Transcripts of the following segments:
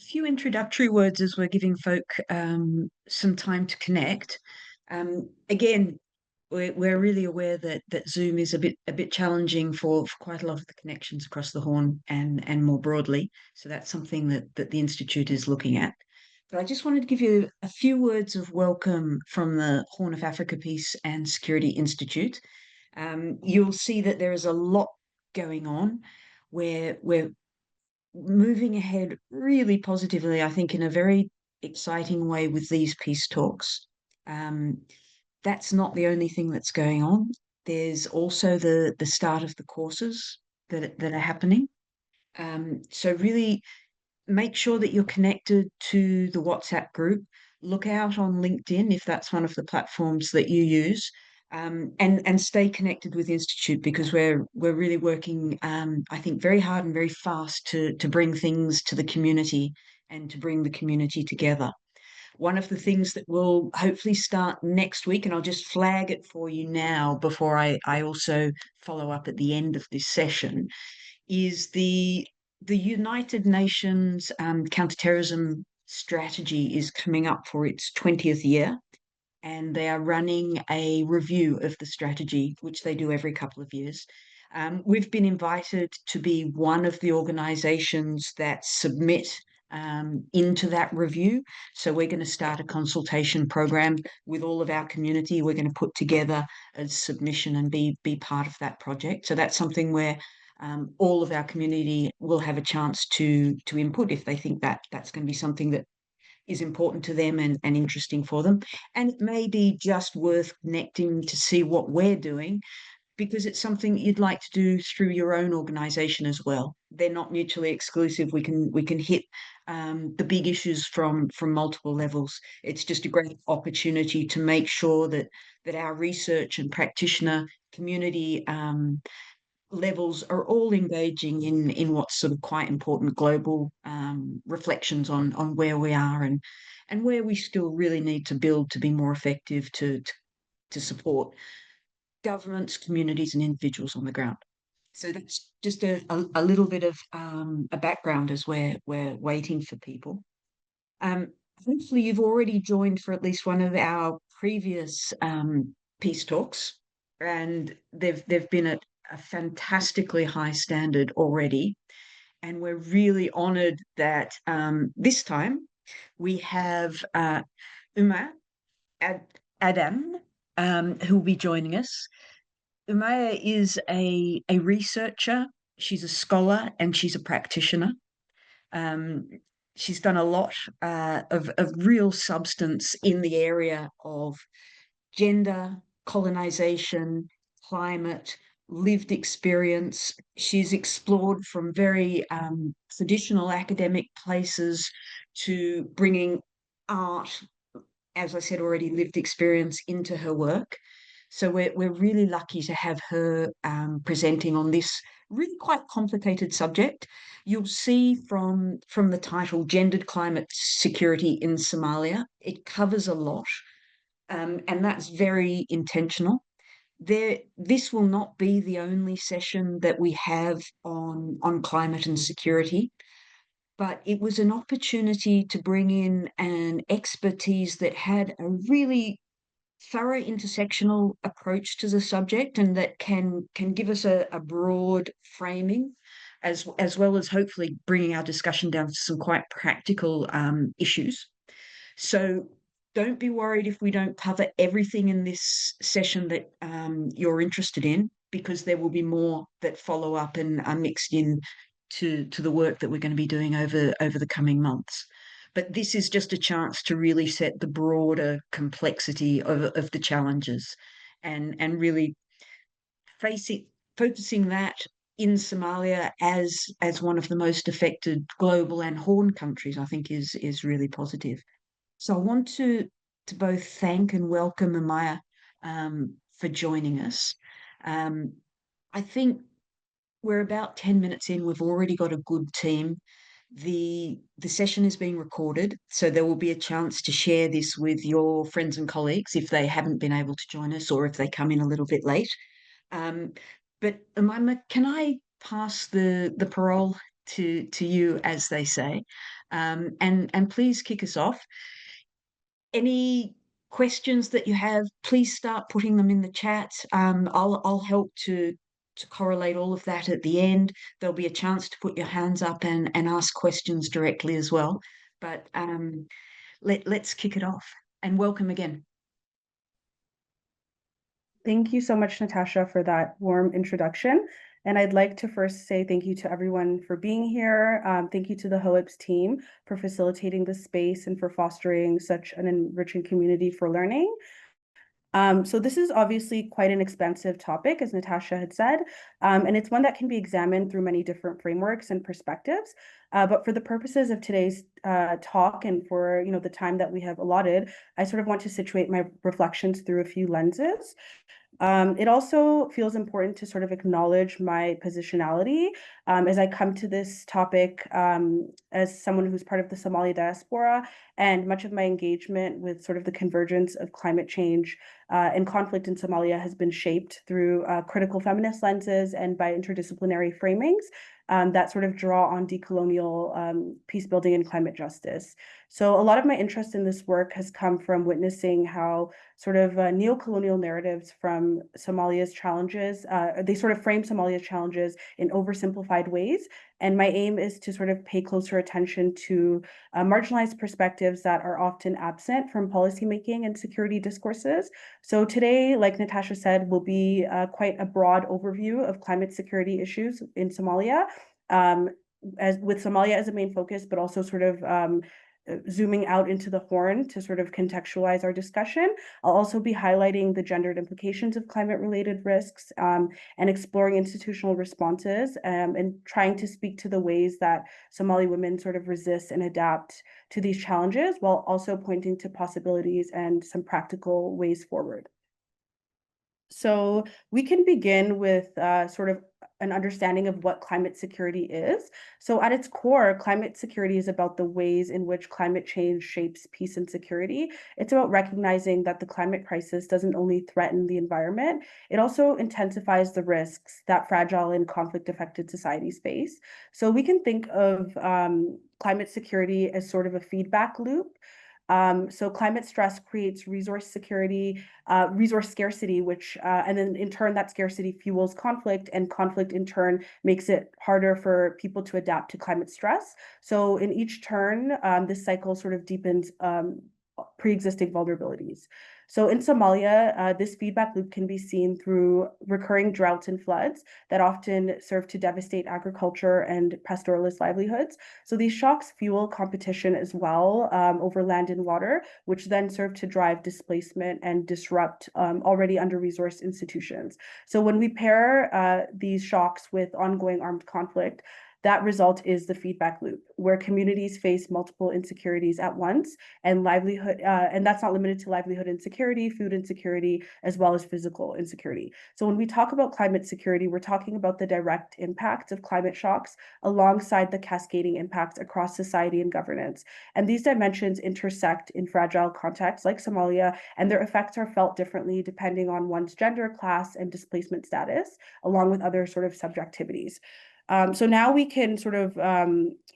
Few introductory words as we're giving folk some time to connect. Again, we're really aware that Zoom is a bit challenging for quite a lot of the connections across the Horn and more broadly. So that's something that the Institute is looking at. But I just wanted to give you a few words of welcome from the Horn of Africa Peace and Security Institute. You'll see that there is a lot going on where we're moving ahead really positively, I think, in a very exciting way with these peace talks. Um, that's not the only thing that's going on. There's also the start of the courses that are happening. So really make sure that you're connected to the WhatsApp group. Look out on LinkedIn if that's one of the platforms that you use, and stay connected with the Institute because we're really working, I think, very hard and very fast to bring things to the community and to bring the community together. One of the things that will hopefully start next week, and I'll just flag it for you now before I also follow up at the end of this session, is the United Nations counterterrorism strategy is coming up for its 20th year, and they are running a review of the strategy, which they do every couple of years. We've been invited to be one of the organisations that submit into that review. So we're going to start a consultation program with all of our community. We're going to put together a submission and be part of that project. So that's something where all of our community will have a chance to input if they think that that's going to be something that is important to them and interesting for them. And it may be just worth connecting to see what we're doing because it's something you'd like to do through your own organization as well. They're not mutually exclusive. We can hit the big issues from multiple levels. It's just a great opportunity to make sure that our research and practitioner community levels are all engaging in what's sort of quite important global reflections on where we are and where we still really need to build to be more effective to support governments, communities, and individuals on the ground. So that's just a little bit of a background as we're waiting for people. Um, Hopefully, you've already joined for at least one of our previous peace talks, and they've been at a fantastically high standard already. And we're really honoured that this time we have Uma Ad- Adam, who will be joining us. Umaya is a researcher, she's a scholar, and she's a practitioner. Um, she's done a lot of real substance in the area of gender, colonization, climate, lived experience. She's explored from very traditional academic places to bringing art, as I said already, lived experience into her work. So we're really lucky to have her presenting on this really quite complicated subject. You'll see from the title, Gendered Climate Security in Somalia, it covers a lot, and that's very intentional. This will not be the only session that we have on climate and security, but it was an opportunity to bring in an expertise that had a really thorough intersectional approach to the subject and that can give us a broad framing as well as hopefully bringing our discussion down to some quite practical issues. So don't be worried if we don't cover everything in this session that you're interested in, because there will be more that follow up and are mixed in to the work that we're going to be doing over the coming months. But this is just a chance to really set the broader complexity of the challenges and really facing focusing that in Somalia as one of the most affected global and Horn countries, I think is really positive. So I want to both thank and welcome Amaya for joining us. Um, I think we're about 10 minutes in. We've already got a good team. The session is being recorded, so there will be a chance to share this with your friends and colleagues if they haven't been able to join us or if they come in a little bit late. Um, but Amaya, can I pass the parole to you, as they say? And please kick us off. Any questions that you have, please start putting them in the chat. I'll help to correlate all of that at the end. There'll be a chance to put your hands up and ask questions directly as well. But let's kick it off, and welcome again. Thank you so much, Natasha, for that warm introduction. And I'd like to first say thank you to everyone for being here. Thank you to the HOIPS team for facilitating this space and for fostering such an enriching community for learning. So this is obviously quite an expansive topic, as Natasha had said, and it's one that can be examined through many different frameworks and perspectives. But for the purposes of today's talk and for the time that we have allotted, I sort of want to situate my reflections through a few lenses. It also feels important to sort of acknowledge my positionality as I come to this topic as someone who's part of the Somali diaspora, and much of my engagement with sort of the convergence of climate change and conflict in Somalia has been shaped through critical feminist lenses and by interdisciplinary framings that sort of draw on decolonial peace building and climate justice. So a lot of my interest in this work has come from witnessing how sort of neo-colonial narratives from Somalia's challenges, they sort of frame Somalia's challenges in oversimplified ways. And my aim is to sort of pay closer attention to marginalized perspectives that are often absent from policymaking and security discourses. So today, like Natasha said, will be quite a broad overview of climate security issues in Somalia, as with Somalia as a main focus, but also sort of zooming out into the Horn to sort of contextualize our discussion. I'll also be highlighting the gendered implications of climate-related risks and exploring institutional responses and trying to speak to the ways that Somali women sort of resist and adapt to these challenges, while also pointing to possibilities and some practical ways forward. So we can begin with sort of an understanding of what climate security is. So at its core, climate security is about the ways in which climate change shapes peace and security. It's about recognizing that the climate crisis doesn't only threaten the environment, it also intensifies the risks that fragile and conflict-affected societies face. So we can think of climate security as sort of a feedback loop. So climate stress creates resource scarcity, which, and then in turn, that scarcity fuels conflict, and conflict in turn makes it harder for people to adapt to climate stress. So in each turn, this cycle sort of deepens pre-existing vulnerabilities. So in Somalia, this feedback loop can be seen through recurring droughts and floods that often serve to devastate agriculture and pastoralist livelihoods. So these shocks fuel competition as well over land and water, which then serve to drive displacement and disrupt already under-resourced institutions. So when we pair these shocks with ongoing armed conflict, that result is the feedback loop, where communities face multiple insecurities at once, and and that's not limited to livelihood insecurity, food insecurity, as well as physical insecurity. So when we talk about climate security, we're talking about the direct impacts of climate shocks alongside the cascading impacts across society and governance. And these dimensions intersect in fragile contexts like Somalia, and their effects are felt differently depending on one's gender, class, and displacement status, along with other sort of subjectivities. So now we can sort of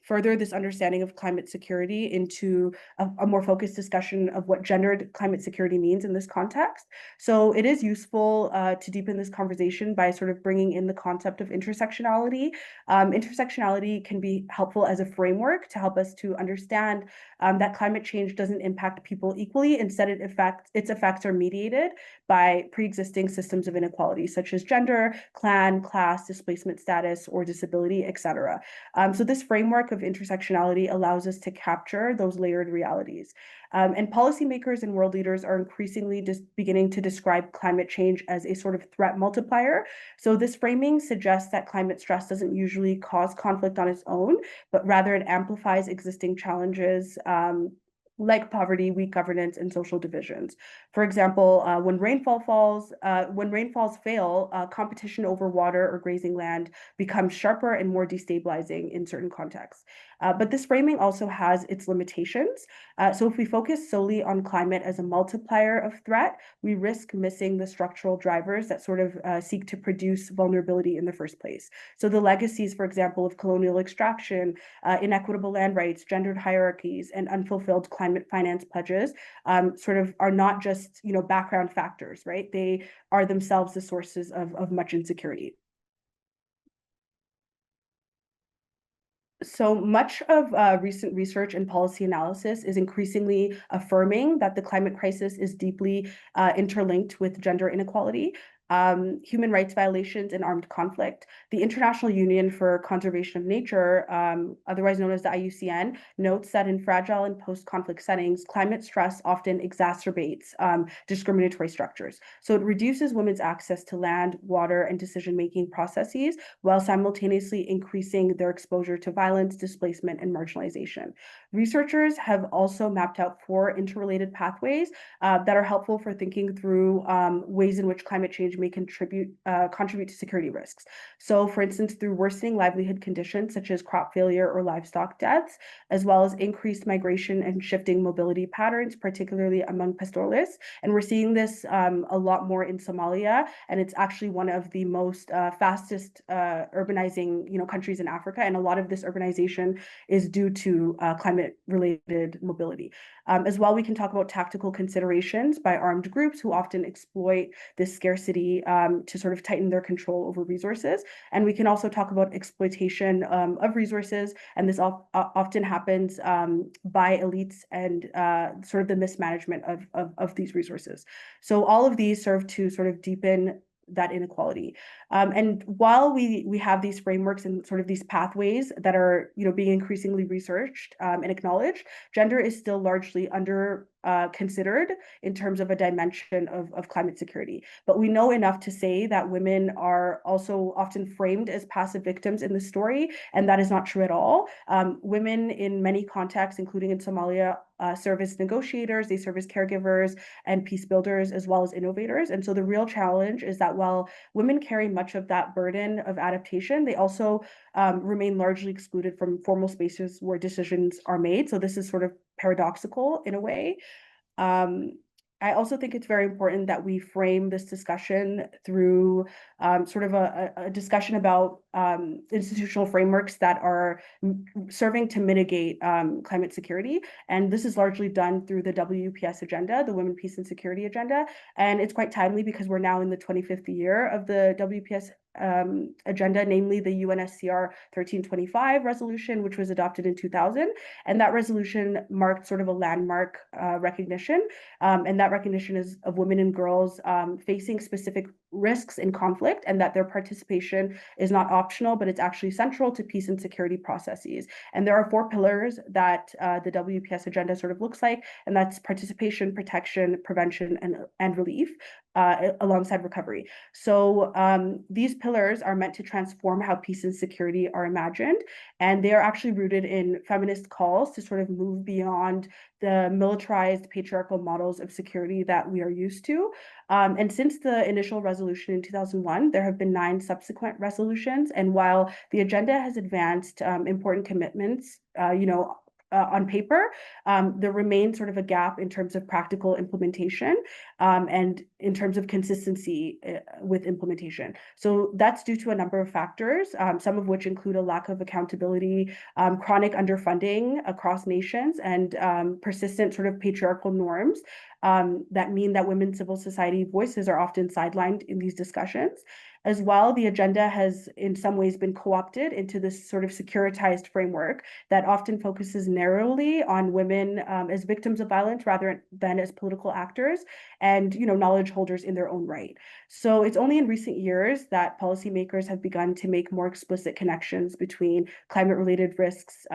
further this understanding of climate security into a more focused discussion of what gendered climate security means in this context. So it is useful to deepen this conversation by sort of bringing in the concept of intersectionality. Intersectionality can be helpful as a framework to help us to understand that climate change doesn't impact people equally. Instead, its effects are mediated by pre-existing systems of inequality, such as gender, clan, class, displacement status, or disability, etc. So this framework of intersectionality allows us to capture those layered realities. And policymakers and world leaders are increasingly beginning to describe climate change as a sort of threat multiplier. So this framing suggests that climate stress doesn't usually cause conflict on its own, but rather it amplifies existing challenges like poverty, weak governance, and social divisions. For example, when rainfalls fail, competition over water or grazing land becomes sharper and more destabilizing in certain contexts. But this framing also has its limitations. So if we focus solely on climate as a multiplier of threat, we risk missing the structural drivers that sort of seek to produce vulnerability in the first place. So the legacies, for example, of colonial extraction, inequitable land rights, gendered hierarchies, and unfulfilled climate finance pledges sort of are not just background factors, right? They are themselves the sources of much insecurity. So much of recent research and policy analysis is increasingly affirming that the climate crisis is deeply interlinked with gender inequality, human rights violations, and armed conflict. The International Union for Conservation of Nature, otherwise known as the IUCN, notes that in fragile and post-conflict settings, climate stress often exacerbates discriminatory structures. So it reduces women's access to land, water, and decision-making processes, while simultaneously increasing their exposure to violence, displacement, and marginalization. Researchers have also mapped out 4 interrelated pathways that are helpful for thinking through ways in which climate change may contribute to security risks. So, for instance, through worsening livelihood conditions such as crop failure or livestock deaths, as well as increased migration and shifting mobility patterns, particularly among pastoralists. And we're seeing this a lot more in Somalia, and it's actually one of the most fastest urbanizing countries in Africa. And a lot of this urbanization is due to climate-related mobility. As well, we can talk about tactical considerations by armed groups who often exploit this scarcity to sort of tighten their control over resources. And we can also talk about exploitation of resources, and this often happens by elites and sort of the mismanagement of these resources. So all of these serve to sort of deepen that inequality. And while we have these frameworks and sort of these pathways that are being increasingly researched and acknowledged, gender is still largely under considered in terms of a dimension of climate security. But we know enough to say that women are also often framed as passive victims in the story, and that is not true at all. Women in many contexts, including in Somalia, serve as negotiators, they serve as caregivers and peace builders, as well as innovators. And so the real challenge is that while women carry much of that burden of adaptation, they also remain largely excluded from formal spaces where decisions are made. So this is sort of paradoxical in a way. Um, I also think it's very important that we frame this discussion through sort of a discussion about institutional frameworks that are serving to mitigate climate security. And this is largely done through the WPS agenda, the Women, Peace, and Security agenda. And it's quite timely because we're now in the 25th year of the WPS agenda, namely the UNSCR 1325 resolution, which was adopted in 2000. And that resolution marked sort of a landmark recognition. And that recognition is of women and girls facing specific risks in conflict, and that their participation is not optional, but it's actually central to peace and security processes. And there are 4 pillars that the WPS agenda sort of looks like, and that's participation, protection, prevention, and relief. Alongside recovery. So these pillars are meant to transform how peace and security are imagined, and they are actually rooted in feminist calls to sort of move beyond the militarized patriarchal models of security that we are used to. And since the initial resolution in 2001, there have been 9 subsequent resolutions. And while the agenda has advanced important commitments, on paper, there remains sort of a gap in terms of practical implementation and in terms of consistency with implementation. So that's due to a number of factors, some of which include a lack of accountability, chronic underfunding across nations, and persistent sort of patriarchal norms that mean that women's civil society voices are often sidelined in these discussions. As well, the agenda has in some ways been co-opted into this sort of securitized framework that often focuses narrowly on women as victims of violence rather than as political actors and knowledge holders in their own right. So it's only in recent years that policymakers have begun to make more explicit connections between climate-related risks,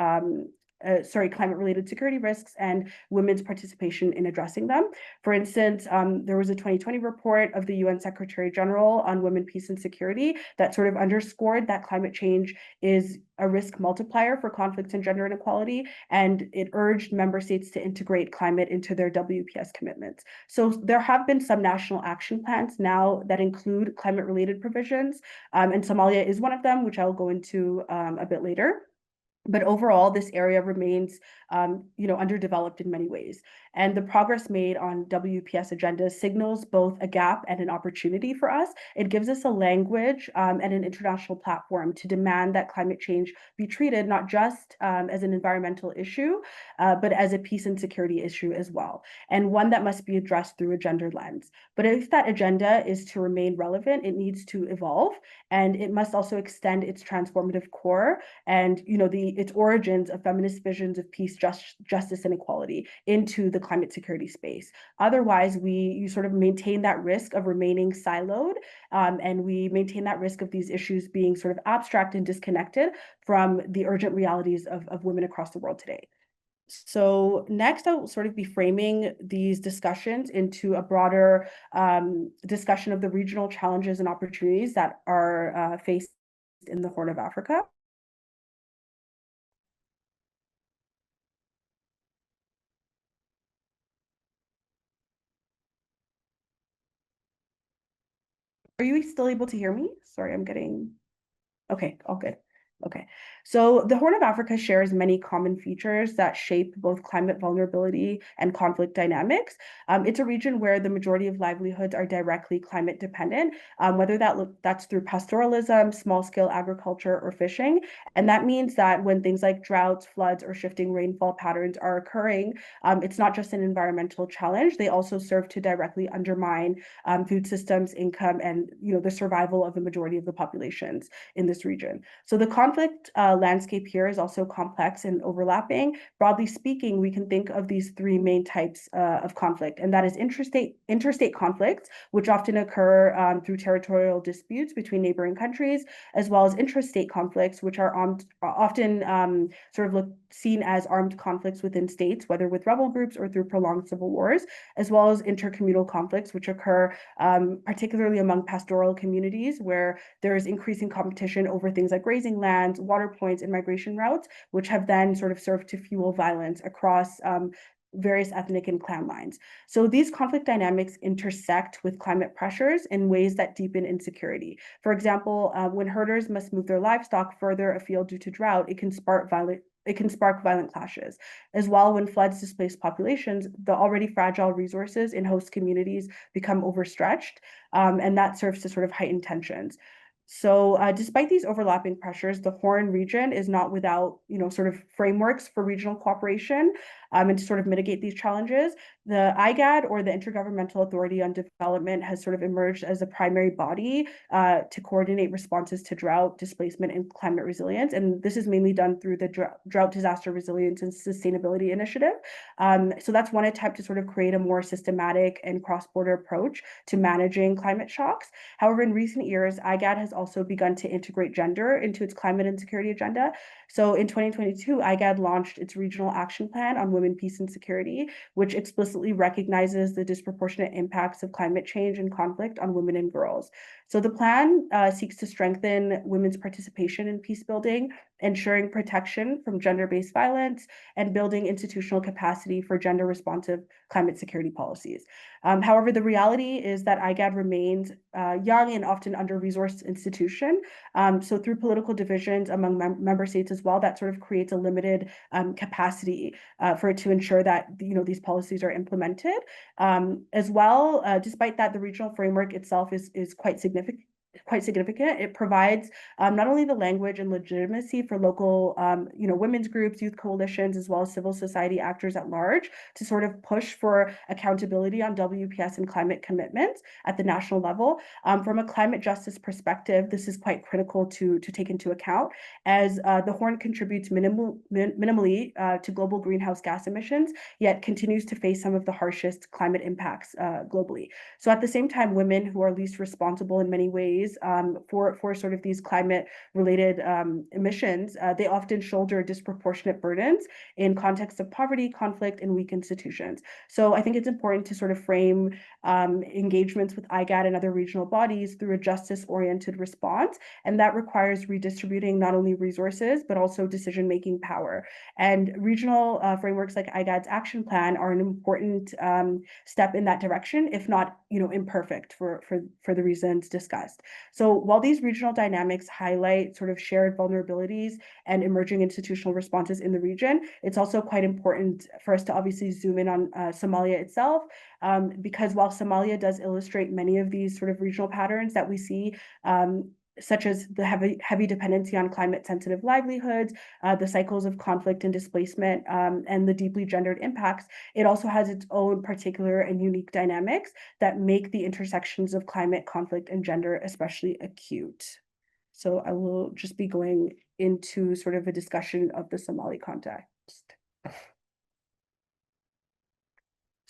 climate-related security risks and women's participation in addressing them. For instance, there was a 2020 report of the UN Secretary General on Women, Peace, and Security that sort of underscored that climate change is a risk multiplier for conflicts and gender inequality, and it urged member states to integrate climate into their WPS commitments. So there have been some national action plans now that include climate-related provisions, and Somalia is one of them, which I'll go into a bit later. But overall, this area remains, underdeveloped in many ways. And the progress made on WPS agendas signals both a gap and an opportunity for us. It gives us a language and an international platform to demand that climate change be treated not just as an environmental issue, but as a peace and security issue as well, and one that must be addressed through a gender lens. But if that agenda is to remain relevant, it needs to evolve, and it must also extend its transformative core and its origins of feminist visions of peace, justice, and equality into the climate security space. Otherwise, you sort of maintain that risk of remaining siloed, and we maintain that risk of these issues being sort of abstract and disconnected from the urgent realities of women across the world today. So next, I'll sort of be framing these discussions into a broader discussion of the regional challenges and opportunities that are faced in the Horn of Africa. Are you still able to hear me? Sorry, I'm getting. Okay, all good. Okay. So the Horn of Africa shares many common features that shape both climate vulnerability and conflict dynamics. It's a region where the majority of livelihoods are directly climate dependent, whether that's through pastoralism, small-scale agriculture, or fishing. And that means that when things like droughts, floods, or shifting rainfall patterns are occurring, it's not just an environmental challenge. They also serve to directly undermine food systems, income, and the survival of the majority of the populations in this region. So the conflict landscape here is also complex and overlapping. Broadly speaking, we can think of these three main types of conflict, and that is interstate conflicts, which often occur through territorial disputes between neighboring countries, as well as intrastate conflicts, which are often sort of seen as armed conflicts within states, whether with rebel groups or through prolonged civil wars, as well as intercommunal conflicts, which occur particularly among pastoral communities where there is increasing competition over things like grazing lands, water points, and migration routes, which have then sort of served to fuel violence across various ethnic and clan lines. So these conflict dynamics intersect with climate pressures in ways that deepen insecurity. For example, when herders must move their livestock further afield due to drought, it can spark violent clashes. As well, when floods displace populations, the already fragile resources in host communities become overstretched, and that serves to sort of heighten tensions. So despite these overlapping pressures, the Horn region is not without, sort of frameworks for regional cooperation and to sort of mitigate these challenges. The IGAD, or the Intergovernmental Authority on Development, has sort of emerged as a primary body to coordinate responses to drought, displacement, and climate resilience. And this is mainly done through the Drought Disaster Resilience and Sustainability Initiative. So that's one attempt to sort of create a more systematic and cross-border approach to managing climate shocks. However, in recent years, IGAD has also begun to integrate gender into its climate and security agenda. So in 2022, IGAD launched its Regional Action Plan on Women, Peace, and Security, which explicitly recognizes the disproportionate impacts of climate change and conflict on women and girls. So the plan seeks to strengthen women's participation in peace building, ensuring protection from gender-based violence, and building institutional capacity for gender-responsive climate security policies. However, the reality is that IGAD remains young and often under-resourced institution. So through political divisions among member states as well, that sort of creates a limited capacity for it to ensure that these policies are implemented. As well, despite that, the regional framework itself is quite significant. It provides not only the language and legitimacy for local, women's groups, youth coalitions, as well as civil society actors at large to sort of push for accountability on WPS and climate commitments at the national level. From a climate justice perspective, this is quite critical to take into account, as the Horn contributes minimally to global greenhouse gas emissions, yet continues to face some of the harshest climate impacts globally. So at the same time, women who are least responsible in many ways for sort of these climate related emissions, they often shoulder disproportionate burdens in context of poverty, conflict, and weak institutions. So I think it's important to sort of frame engagements with IGAD and other regional bodies through a justice-oriented response, and that requires redistributing not only resources, but also decision-making power. And regional frameworks like IGAD's action plan are an important step in that direction, if not, imperfect for the reasons discussed. So while these regional dynamics highlight sort of shared vulnerabilities and emerging institutional responses in the region, it's also quite important for us to obviously zoom in on Somalia itself, because while Somalia does illustrate many of these sort of regional patterns that we see, such as the heavy dependency on climate sensitive livelihoods, the cycles of conflict and displacement, and the deeply gendered impacts, it also has its own particular and unique dynamics that make the intersections of climate, conflict, and gender especially acute. So I will just be going into sort of a discussion of the Somali context.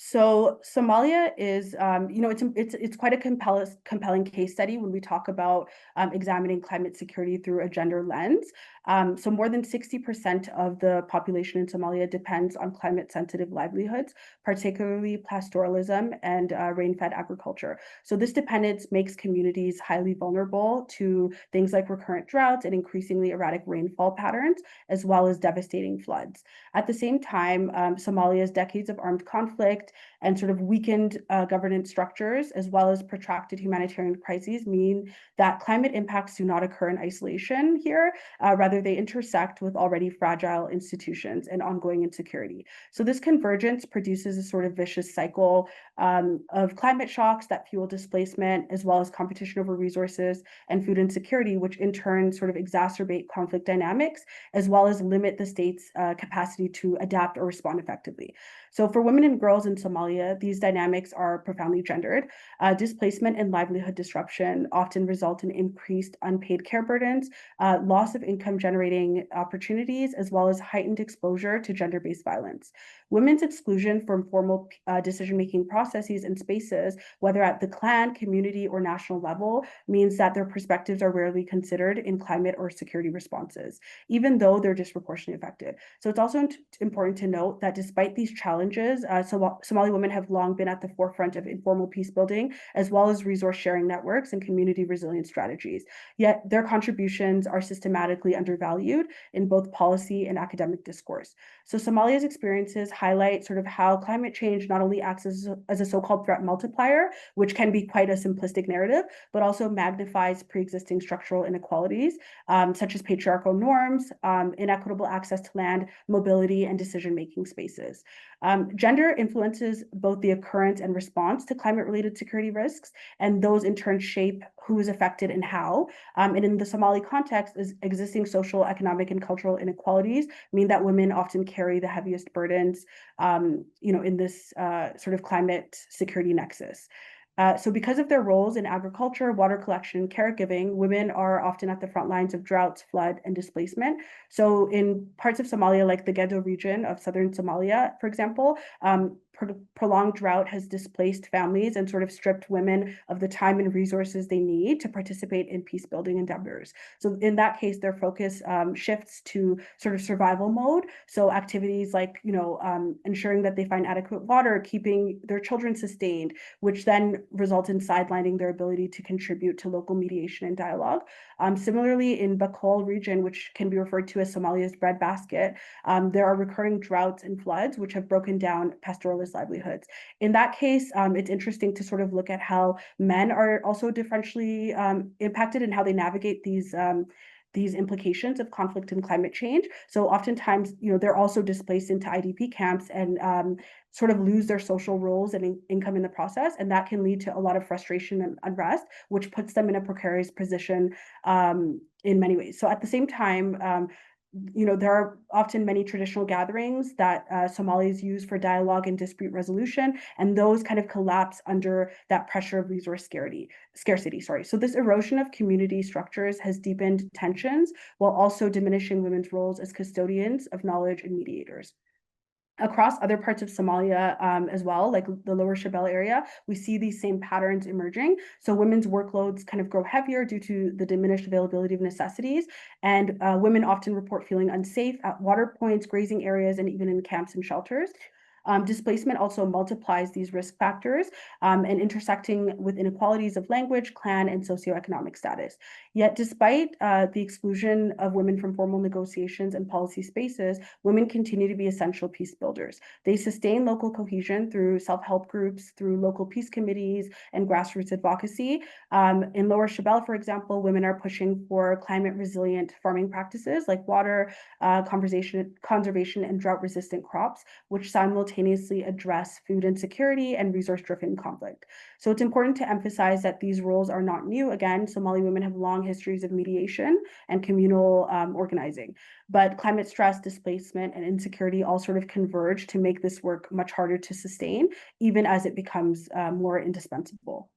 So Somalia is, it's quite a compelling case study when we talk about examining climate security through a gender lens. So more than 60% of the population in Somalia depends on climate-sensitive livelihoods, particularly pastoralism and rain-fed agriculture. So this dependence makes communities highly vulnerable to things like recurrent droughts and increasingly erratic rainfall patterns, as well as devastating floods. At the same time, Somalia's decades of armed conflict and sort of weakened governance structures, as well as protracted humanitarian crises, mean that climate impacts do not occur in isolation here. Rather, they intersect with already fragile institutions and ongoing insecurity. So this convergence produces a sort of vicious cycle of climate shocks that fuel displacement, as well as competition over resources and food insecurity, which in turn sort of exacerbate conflict dynamics, as well as limit the state's capacity to adapt or respond effectively. So for women and girls in Somalia, these dynamics are profoundly gendered. Displacement and livelihood disruption often result in increased unpaid care burdens, loss of income generating opportunities, as well as heightened exposure to gender-based violence. Women's exclusion from formal decision-making processes and spaces, whether at the clan, community, or national level, means that their perspectives are rarely considered in climate or security responses, even though they're disproportionately affected. So it's also important to note that despite these challenges, Somali women have long been at the forefront of informal peace building, as well as resource sharing networks and community resilience strategies. Yet their contributions are systematically undervalued in both policy and academic discourse. So Somalia's experiences highlight sort of how climate change not only acts as a so-called threat multiplier, which can be quite a simplistic narrative, but also magnifies pre-existing structural inequalities, such as patriarchal norms, inequitable access to land, mobility, and decision-making spaces. Gender influences both the occurrence and response to climate-related security risks, and those in turn shape who is affected and how. And in the Somali context, existing social, economic, and cultural inequalities mean that women often carry the heaviest burdens, in this sort of climate security nexus. So because of their roles in agriculture, water collection, and caregiving, women are often at the front lines of droughts, flood, and displacement. So in parts of Somalia, like the Gedo region of southern Somalia, for example, prolonged drought has displaced families and sort of stripped women of the time and resources they need to participate in peace building endeavors. So in that case, their focus shifts to sort of survival mode. So activities like, ensuring that they find adequate water, keeping their children sustained, which then result in sidelining their ability to contribute to local mediation and dialogue. Similarly, in Bakol region, which can be referred to as Somalia's breadbasket, there are recurring droughts and floods, which have broken down pastoralist livelihoods. In that case, it's interesting to sort of look at how men are also differentially impacted and how they navigate these implications of conflict and climate change. So oftentimes, they're also displaced into IDP camps and sort of lose their social roles and income in the process. And that can lead to a lot of frustration and unrest, which puts them in a precarious position in many ways. So at the same time, there are often many traditional gatherings that Somalis use for dialogue and dispute resolution, and those kind of collapse under that pressure of resource scarcity. So this erosion of community structures has deepened tensions while also diminishing women's roles as custodians of knowledge and mediators. Across other parts of Somalia as well, like the lower Shabelle area, we see these same patterns emerging. So women's workloads kind of grow heavier due to the diminished availability of necessities. And women often report feeling unsafe at water points, grazing areas, and even in camps and shelters. Displacement also multiplies these risk factors and intersecting with inequalities of language, clan, and socioeconomic status. Yet, despite the exclusion of women from formal negotiations and policy spaces, women continue to be essential peace builders. They sustain local cohesion through self-help groups, through local peace committees, and grassroots advocacy. In Lower Shabelle, for example, women are pushing for climate-resilient farming practices like water, conservation, and drought-resistant crops, which simultaneously address food insecurity and resource-driven conflict. So it's important to emphasize that these roles are not new. Again, Somali women have long histories of mediation and communal organizing. But climate stress, displacement, and insecurity all sort of converge to make this work much harder to sustain, even as it becomes more indispensable.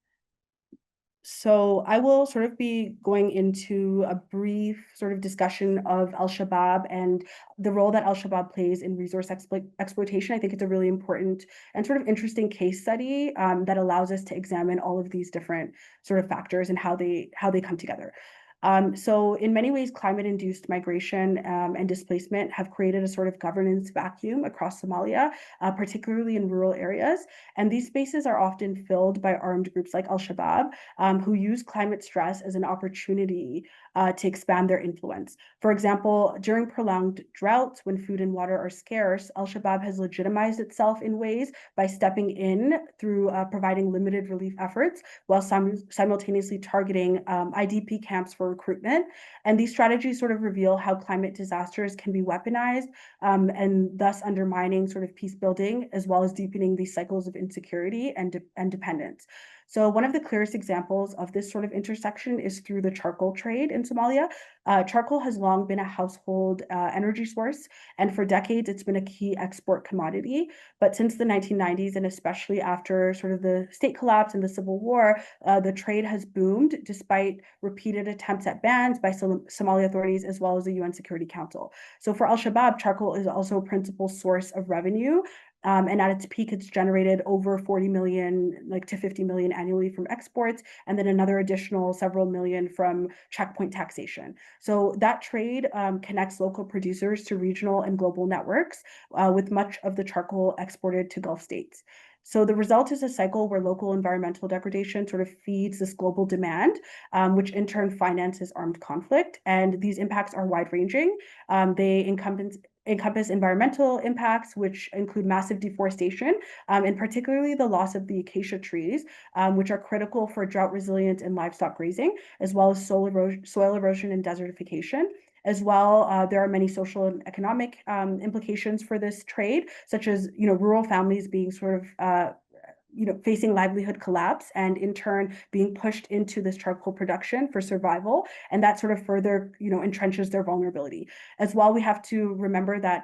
So I will sort of be going into a brief sort of discussion of Al-Shabaab and the role that Al-Shabaab plays in resource exploitation. I think it's a really important and sort of interesting case study that allows us to examine all of these different sort of factors and how they come together. So in many ways, climate-induced migration and displacement have created a sort of governance vacuum across Somalia, particularly in rural areas. And these spaces are often filled by armed groups like Al-Shabaab, who use climate stress as an opportunity to expand their influence. For example, during prolonged droughts, when food and water are scarce, Al-Shabaab has legitimized itself in ways by stepping in through providing limited relief efforts while simultaneously targeting IDP camps for recruitment. And these strategies sort of reveal how climate disasters can be weaponized and thus undermining sort of peace building, as well as deepening these cycles of insecurity and dependence. So one of the clearest examples of this sort of intersection is through the charcoal trade in Somalia. Charcoal has long been a household energy source, and for decades it's been a key export commodity. But since the 1990s, and especially after sort of the state collapse and the civil war, the trade has boomed despite repeated attempts at bans by Somali authorities as well as the UN Security Council. So for Al-Shabaab, charcoal is also a principal source of revenue. And at its peak, it's generated over 40 million, like to 50 million annually from exports, and then another additional several million from checkpoint taxation. So that trade connects local producers to regional and global networks, with much of the charcoal exported to Gulf states. So the result is a cycle where local environmental degradation sort of feeds this global demand, which in turn finances armed conflict. And these impacts are wide ranging. They encompass environmental impacts, which include massive deforestation, and particularly the loss of the acacia trees, which are critical for drought resilience and livestock grazing, as well as soil erosion and desertification. As well, there are many social and economic implications for this trade, such as rural families being sort of facing livelihood collapse and in turn being pushed into this charcoal production for survival. And that sort of further, entrenches their vulnerability. As well, we have to remember that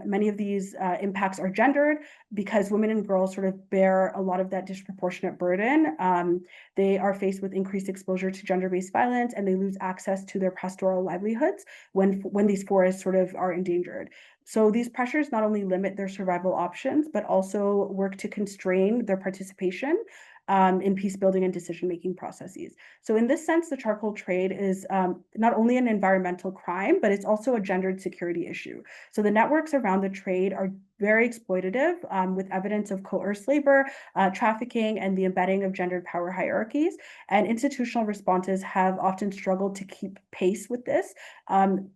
many of these impacts are gendered because women and girls sort of bear a lot of that disproportionate burden. They are faced with increased exposure to gender-based violence and they lose access to their pastoral livelihoods when these forests sort of are endangered. So these pressures not only limit their survival options, but also work to constrain their participation in peace building and decision-making processes. So in this sense, the charcoal trade is not only an environmental crime, but it's also a gendered security issue. So the networks around the trade are very exploitative, with evidence of coerced labor, trafficking, and the embedding of gendered power hierarchies. And institutional responses have often struggled to keep pace with this.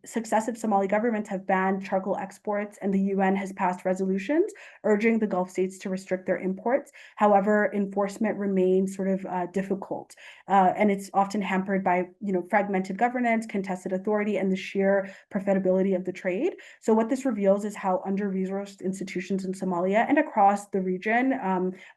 Successive Somali governments have banned charcoal exports, and the UN has passed resolutions urging the Gulf states to restrict their imports. However, enforcement remains sort of difficult, and it's often hampered by fragmented governance, contested authority, and the sheer profitability of the trade. So what this reveals is how under-resourced institutions in Somalia and across the region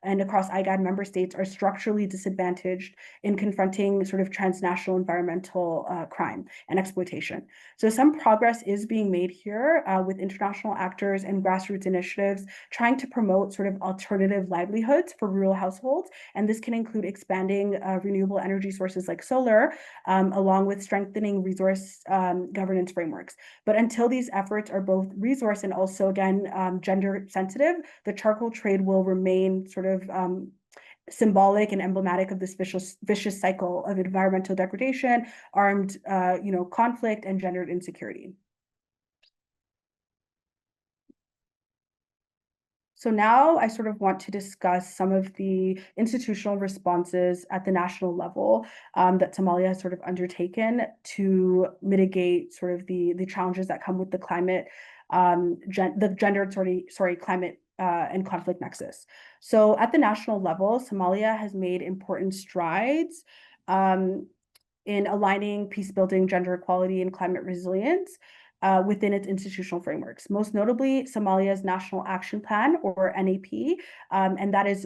and across IGAD member states are structurally disadvantaged in confronting sort of transnational environmental crime and exploitation. So some progress is being made here with international actors and grassroots initiatives trying to promote sort of alternative livelihoods for rural households. And this can include expanding renewable energy sources like solar, along with strengthening resource governance frameworks. But until these efforts are both resource and also, again, gender sensitive, the charcoal trade will remain sort of symbolic and emblematic of this vicious cycle of environmental degradation, armed conflict, and gendered insecurity. So now I sort of want to discuss some of the institutional responses at the national level that Somalia has sort of undertaken to mitigate sort of the challenges that come with the climate, the gendered climate and conflict nexus. So at the national level, Somalia has made important strides um, in aligning peace building, gender equality, and climate resilience within its institutional frameworks. Most notably, Somalia's National Action Plan, or NAP, and that is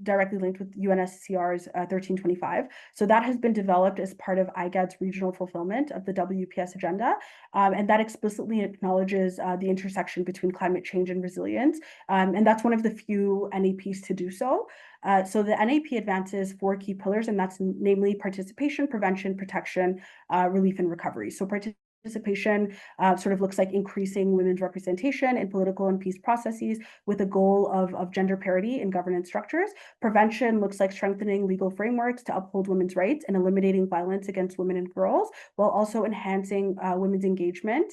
directly linked with UNSCR's 1325. So that has been developed as part of IGAD's regional fulfillment of the WPS agenda, and that explicitly acknowledges the intersection between climate change and resilience, and that's one of the few NAPs to do so. So the NAP advances four key pillars, and that's namely participation, prevention, protection, relief, and recovery. So participation sort of looks like increasing women's representation in political and peace processes with a goal of gender parity in governance structures. Prevention looks like strengthening legal frameworks to uphold women's rights and eliminating violence against women and girls, while also enhancing women's engagement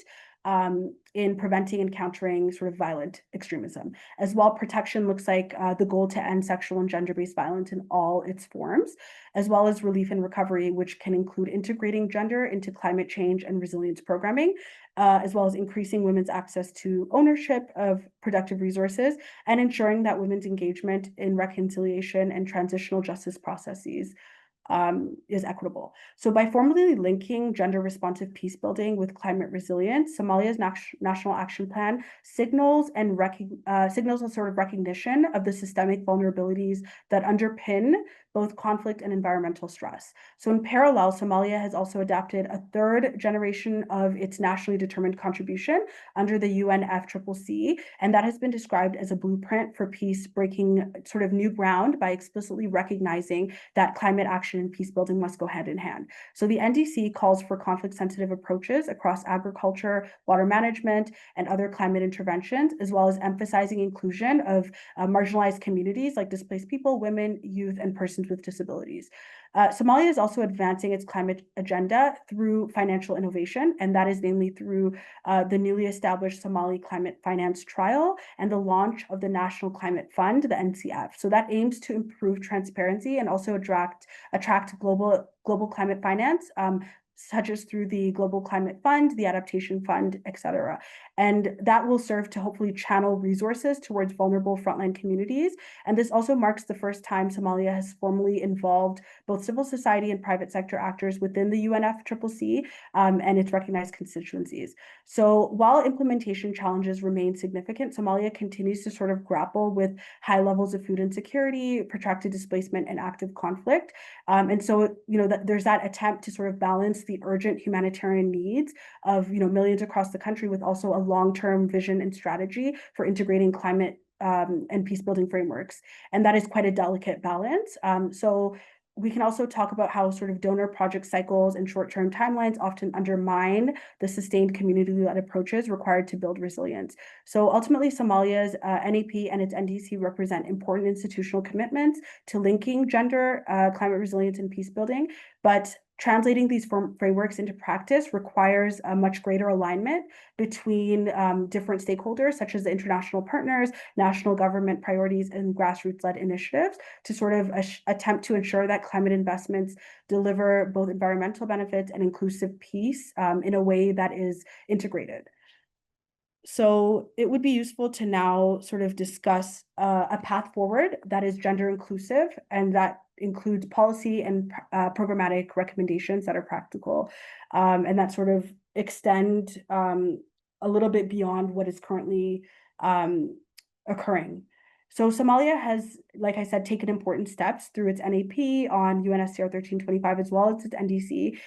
in preventing and countering sort of violent extremism. As well, protection looks like the goal to end sexual and gender-based violence in all its forms, as well as relief and recovery, which can include integrating gender into climate change and resilience programming, as well as increasing women's access to ownership of productive resources and ensuring that women's engagement in reconciliation and transitional justice processes is equitable. So by formally linking gender responsive peace building with climate resilience, Somalia's national action plan signals signals a sort of recognition of the systemic vulnerabilities that underpin both conflict and environmental stress. So in parallel, Somalia has also adapted a third generation of its nationally determined contribution under the UNFCCC, and that has been described as a blueprint for peace, breaking sort of new ground by explicitly recognizing that climate action and peace building must go hand in hand. So the NDC calls for conflict sensitive approaches across agriculture, water management, and other climate interventions, as well as emphasizing inclusion of marginalized communities like displaced people, women, youth, and persons with disabilities. Somalia is also advancing its climate agenda through financial innovation, and that is namely through the newly established Somali Climate Finance Trial and the launch of the National Climate Fund, the NCF. So that aims to improve transparency and also attract global climate finance, such as through the Global Climate Fund, the Adaptation Fund, et cetera. And that will serve to hopefully channel resources towards vulnerable frontline communities. And this also marks the first time Somalia has formally involved both civil society and private sector actors within the UNFCCC and its recognized constituencies. So while implementation challenges remain significant, Somalia continues to sort of grapple with high levels of food insecurity, protracted displacement, and active conflict. And so, there's that attempt to sort of balance the urgent humanitarian needs of, millions across the country with also a long-term vision and strategy for integrating climate and peace building frameworks. And that is quite a delicate balance. So we can also talk about how sort of donor project cycles and short-term timelines often undermine the sustained community-led approaches required to build resilience. So ultimately, Somalia's NAP and its NDC represent important institutional commitments to linking gender, climate resilience, and peace building, but translating these frameworks into practice requires a much greater alignment between different stakeholders, such as the international partners, national government priorities, and grassroots-led initiatives to sort of attempt to ensure that climate investments deliver both environmental benefits and inclusive peace in a way that is integrated. So it would be useful to now sort of discuss a path forward that is gender inclusive and that includes policy and programmatic recommendations that are practical and that sort of extend a little bit beyond what is currently occurring. So Somalia has, like I said, taken important steps through its NAP on UNSCR 1325 as well as its NDC,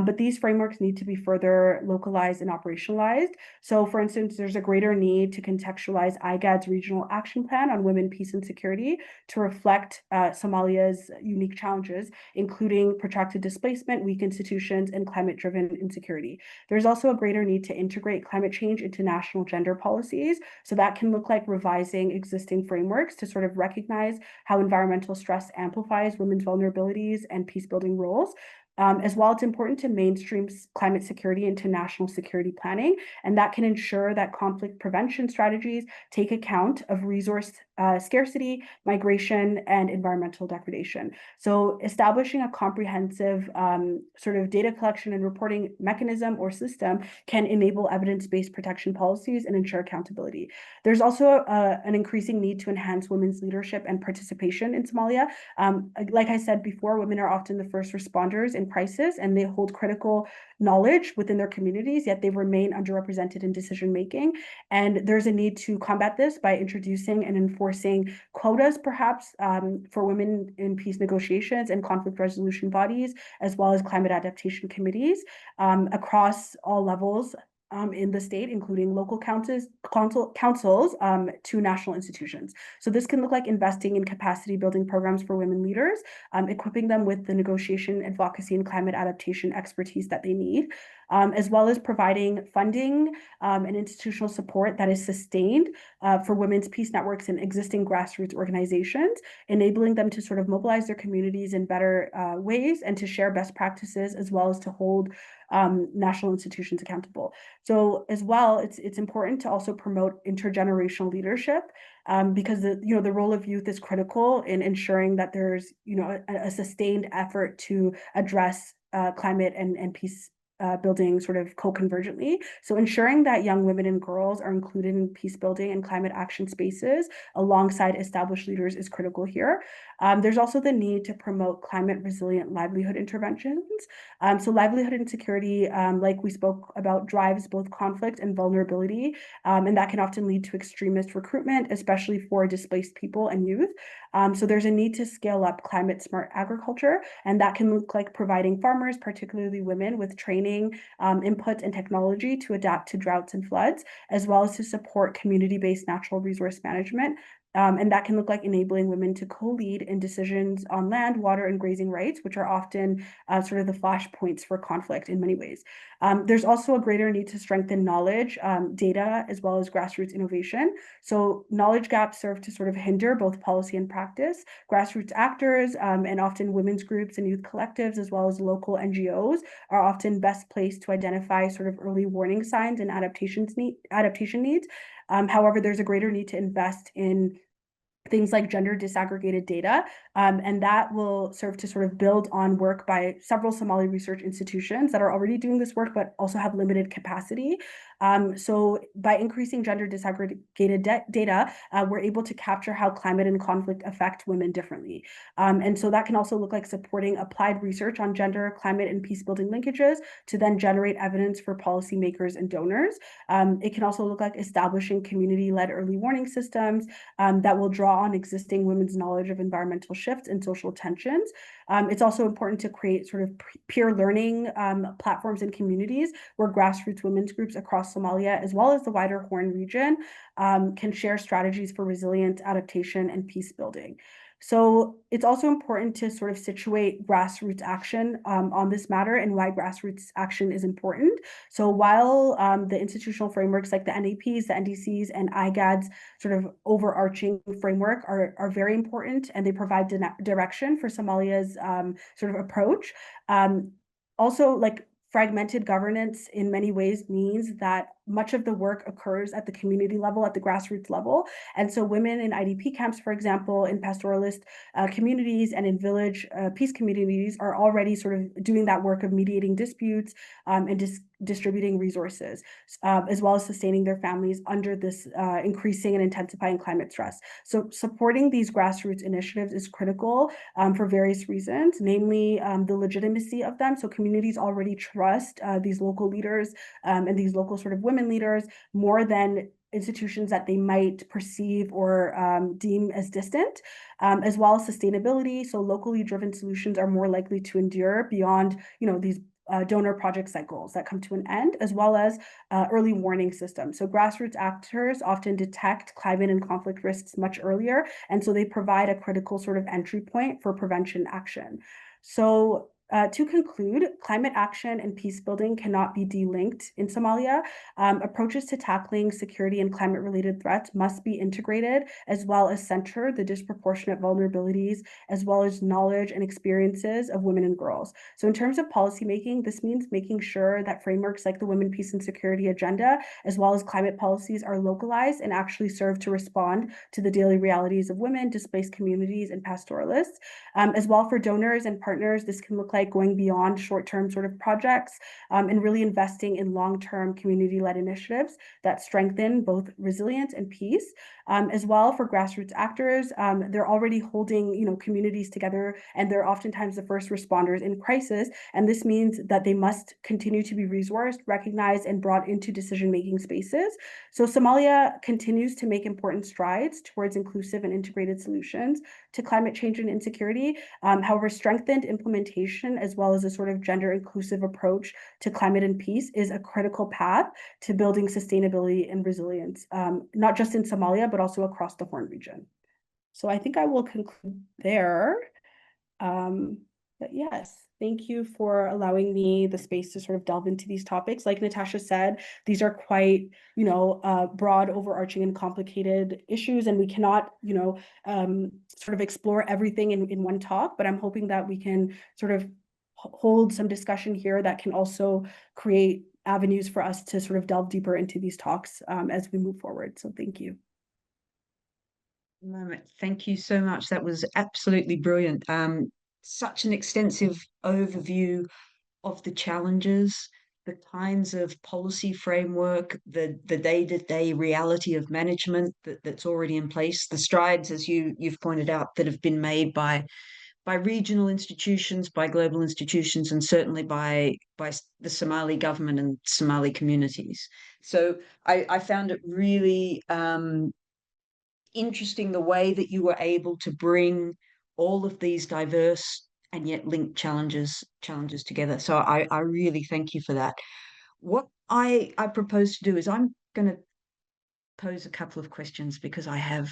but these frameworks need to be further localized and operationalized. So for instance, there's a greater need to contextualize IGAD's regional action plan on women, peace, and security to reflect Somalia's unique challenges, including protracted displacement, weak institutions, and climate-driven insecurity. There's also a greater need to integrate climate change into national gender policies. So that can look like revising existing frameworks to sort of recognize how environmental stress amplifies women's vulnerabilities and peace building roles, As well, it's important to mainstream climate security into national security planning, and that can ensure that conflict prevention strategies take account of resource scarcity, migration, and environmental degradation. So establishing a comprehensive sort of data collection and reporting mechanism or system can enable evidence-based protection policies and ensure accountability. There's also an increasing need to enhance women's leadership and participation in Somalia. Like I said before, women are often the first responders in crisis, and they hold critical knowledge within their communities, yet they remain underrepresented in decision making. And there's a need to combat this by introducing and enforcing quotas, perhaps, for women in peace negotiations and conflict resolution bodies, as well as climate adaptation committees across all levels in the state, including local councils to national institutions. So this can look like investing in capacity building programs for women leaders, equipping them with the negotiation, advocacy, and climate adaptation expertise that they need, as well as providing funding and institutional support that is sustained for women's peace networks and existing grassroots organizations, enabling them to sort of mobilize their communities in better ways and to share best practices, as well as to hold national institutions accountable. So as well, it's important to also promote intergenerational leadership because the role of youth is critical in ensuring that there's a sustained effort to address climate and peace building sort of co-convergently. So ensuring that young women and girls are included in peace building and climate action spaces alongside established leaders is critical here. There's also the need to promote climate resilient livelihood interventions. So livelihood insecurity, like we spoke about, drives both conflict and vulnerability, and that can often lead to extremist recruitment, especially for displaced people and youth. So there's a need to scale up climate smart agriculture, and that can look like providing farmers, particularly women, with training, input, and technology to adapt to droughts and floods, as well as to support community-based natural resource management. And that can look like enabling women to co-lead in decisions on land, water, and grazing rights, which are often sort of the flashpoints for conflict in many ways. There's also a greater need to strengthen knowledge, data, as well as grassroots innovation. So knowledge gaps serve to sort of hinder both policy and practice. Grassroots actors and often women's groups and youth collectives, as well as local NGOs, are often best placed to identify sort of early warning signs and adaptation needs. However, there's a greater need to invest in things like gender disaggregated data, and that will serve to sort of build on work by several Somali research institutions that are already doing this work, but also have limited capacity. So by increasing gender disaggregated data, we're able to capture how climate and conflict affect women differently. And so that can also look like supporting applied research on gender, climate, and peace building linkages to then generate evidence for policymakers and donors. It can also look like establishing community-led early warning systems that will draw on existing women's knowledge of environmental shifts and social tensions. It's also important to create sort of peer learning platforms and communities where grassroots women's groups across Somalia, as well as the wider Horn region, can share strategies for resilient adaptation and peace building. So it's also important to sort of situate grassroots action on this matter and why grassroots action is important. So while the institutional frameworks like the NAPs, the NDCs, and IGAD's sort of overarching framework are very important, and they provide direction for Somalia's sort of approach. Also, like fragmented governance in many ways means that much of the work occurs at the community level, at the grassroots level. And so women in IDP camps, for example, in pastoralist communities and in village peace communities are already sort of doing that work of mediating disputes and distributing resources, as well as sustaining their families under this increasing and intensifying climate stress. So supporting these grassroots initiatives is critical for various reasons, namely the legitimacy of them. So communities already trust these local leaders and these local sort of women leaders more than institutions that they might perceive or deem as distant, as well as sustainability. So locally driven solutions are more likely to endure beyond, these donor project cycles that come to an end, as well as early warning systems. So grassroots actors often detect climate and conflict risks much earlier, and so they provide a critical sort of entry point for prevention action. So To conclude, climate action and peace building cannot be delinked in Somalia. Approaches to tackling security and climate related threats must be integrated, as well as center the disproportionate vulnerabilities, as well as knowledge and experiences of women and girls. So, in terms of policymaking, this means making sure that frameworks like the Women, Peace, and Security Agenda, as well as climate policies, are localized and actually serve to respond to the daily realities of women, displaced communities, and pastoralists. As well, for donors and partners, this can look like going beyond short-term sort of projects and really investing in long-term community-led initiatives that strengthen both resilience and peace. As well, for grassroots actors, they're already holding, communities together, and they're oftentimes the first responders in crisis. And this means that they must continue to be resourced, recognized, and brought into decision-making spaces. So Somalia continues to make important strides towards inclusive and integrated solutions to climate change and insecurity. However, strengthened implementation, as well as a sort of gender inclusive approach to climate and peace, is a critical path to building sustainability and resilience, not just in Somalia, but also across the Horn region. So I think I will conclude there. But yes, thank you for allowing me the space to sort of delve into these topics. Like Natasha said, these are quite, broad, overarching, and complicated issues, and we cannot, sort of explore everything in one talk. But I'm hoping that we can sort of hold some discussion here that can also create avenues for us to sort of delve deeper into these talks as we move forward. So thank you. Thank you so much. That was absolutely brilliant. Such an extensive overview of the challenges, the kinds of policy framework, the day-to-day reality of management that's already in place, the strides, as you've pointed out, that have been made by regional institutions, by global institutions, and certainly by the Somali government and Somali communities. So I found it really interesting the way that you were able to bring all of these diverse and yet linked challenges together. So I really thank you for that. What I propose to do is I'm going to pose a couple of questions because I have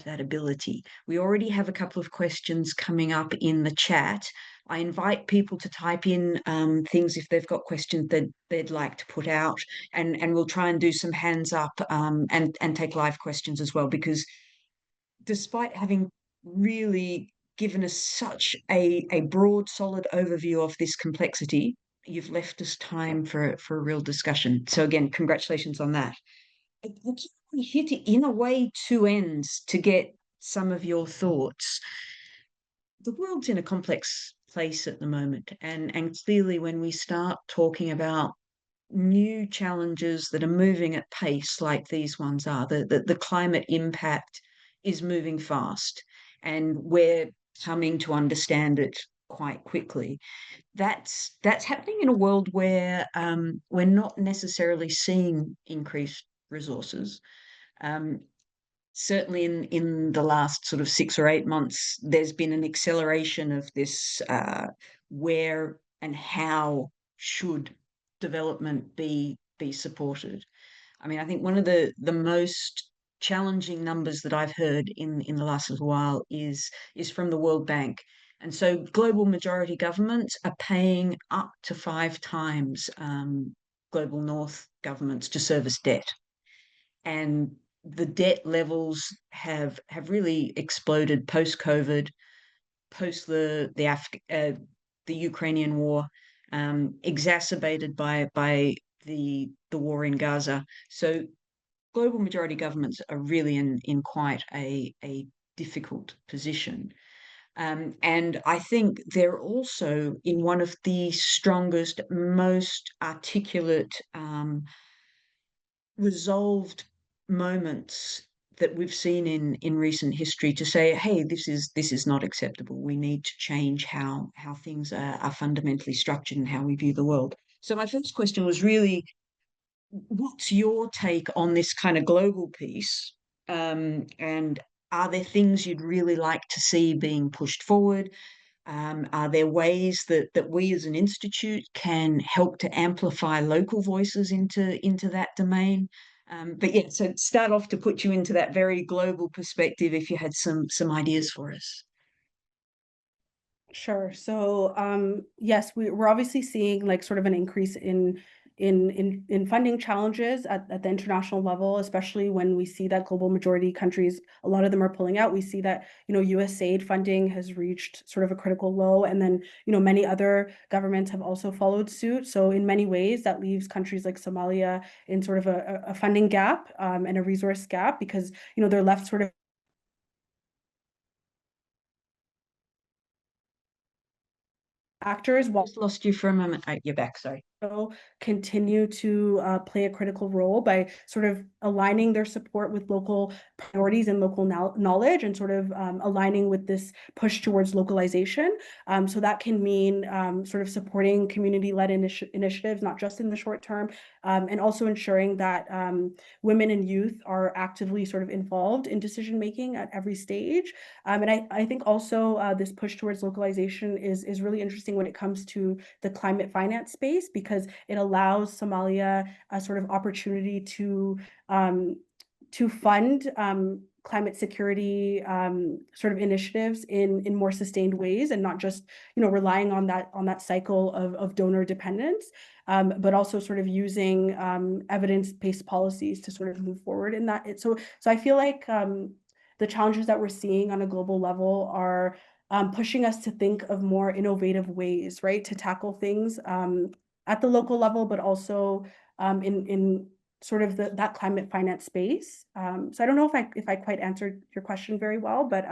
that ability. We already have a couple of questions coming up in the chat. I invite people to type in things if they've got questions that they'd like to put out, and we'll try and do some hands up and take live questions as well, because despite having really given us such a broad, solid overview of this complexity, you've left us time for a real discussion. So again, congratulations on that. We hit it in a way two ends to get some of your thoughts. The world's in a complex place at the moment, and clearly when we start talking about new challenges that are moving at pace like these ones are, the climate impact is moving fast, and we're coming to understand it quite quickly. That's happening in a world where we're not necessarily seeing increased resources. Um, Certainly in the last sort of 6 or 8 months, there's been an acceleration of this where and how should development be supported. I mean, I think one of the most challenging numbers that I've heard in the last little while is from the World Bank. And so global majority governments are paying up to 5 times global North governments to service debt. And the debt levels have really exploded post COVID, post the Ukrainian war, exacerbated by the war in Gaza. So global majority governments are really in quite a difficult position. And I think they're also in one of the strongest, most articulate, resolved moments that we've seen in recent history to say, hey, this is not acceptable. We need to change how things are fundamentally structured and how we view the world. So my first question was really, what's your take on this kind of global piece? And are there things you'd really like to see being pushed forward? Are there ways that we as an institute can help to amplify local voices into that domain? But yeah, so start off to put you into that very global perspective if you had some ideas for us. Sure. So, yes, we're obviously seeing like sort of an increase in funding challenges at the international level, especially when we see that global majority countries, a lot of them are pulling out. We see that, USAID funding has reached sort of a critical low, and then, many other governments have also followed suit. So in many ways, that leaves countries like Somalia in sort of a funding gap, and a resource gap because, they're left sort of actors while Just lost you for a moment. Oh, you're back. Sorry. continue to play a critical role by sort of aligning their support with local priorities and local knowledge, and sort of aligning with this push towards localization. So that can mean sort of supporting community-led initiatives, not just in the short term, and also ensuring that women and youth are actively sort of involved in decision making at every stage. And I think also this push towards localization is really interesting when it comes to the climate finance space, because it allows Somalia a sort of opportunity um, to fund climate security sort of initiatives in more sustained ways, and not just relying on that cycle of donor dependence, but also sort of using evidence-based policies to sort of move forward in that. So I feel like the challenges that we're seeing on a global level are pushing us to think of more innovative ways, right, to tackle things at the local level, but also in sort of that climate finance space. So I don't know if I quite answered your question very well, but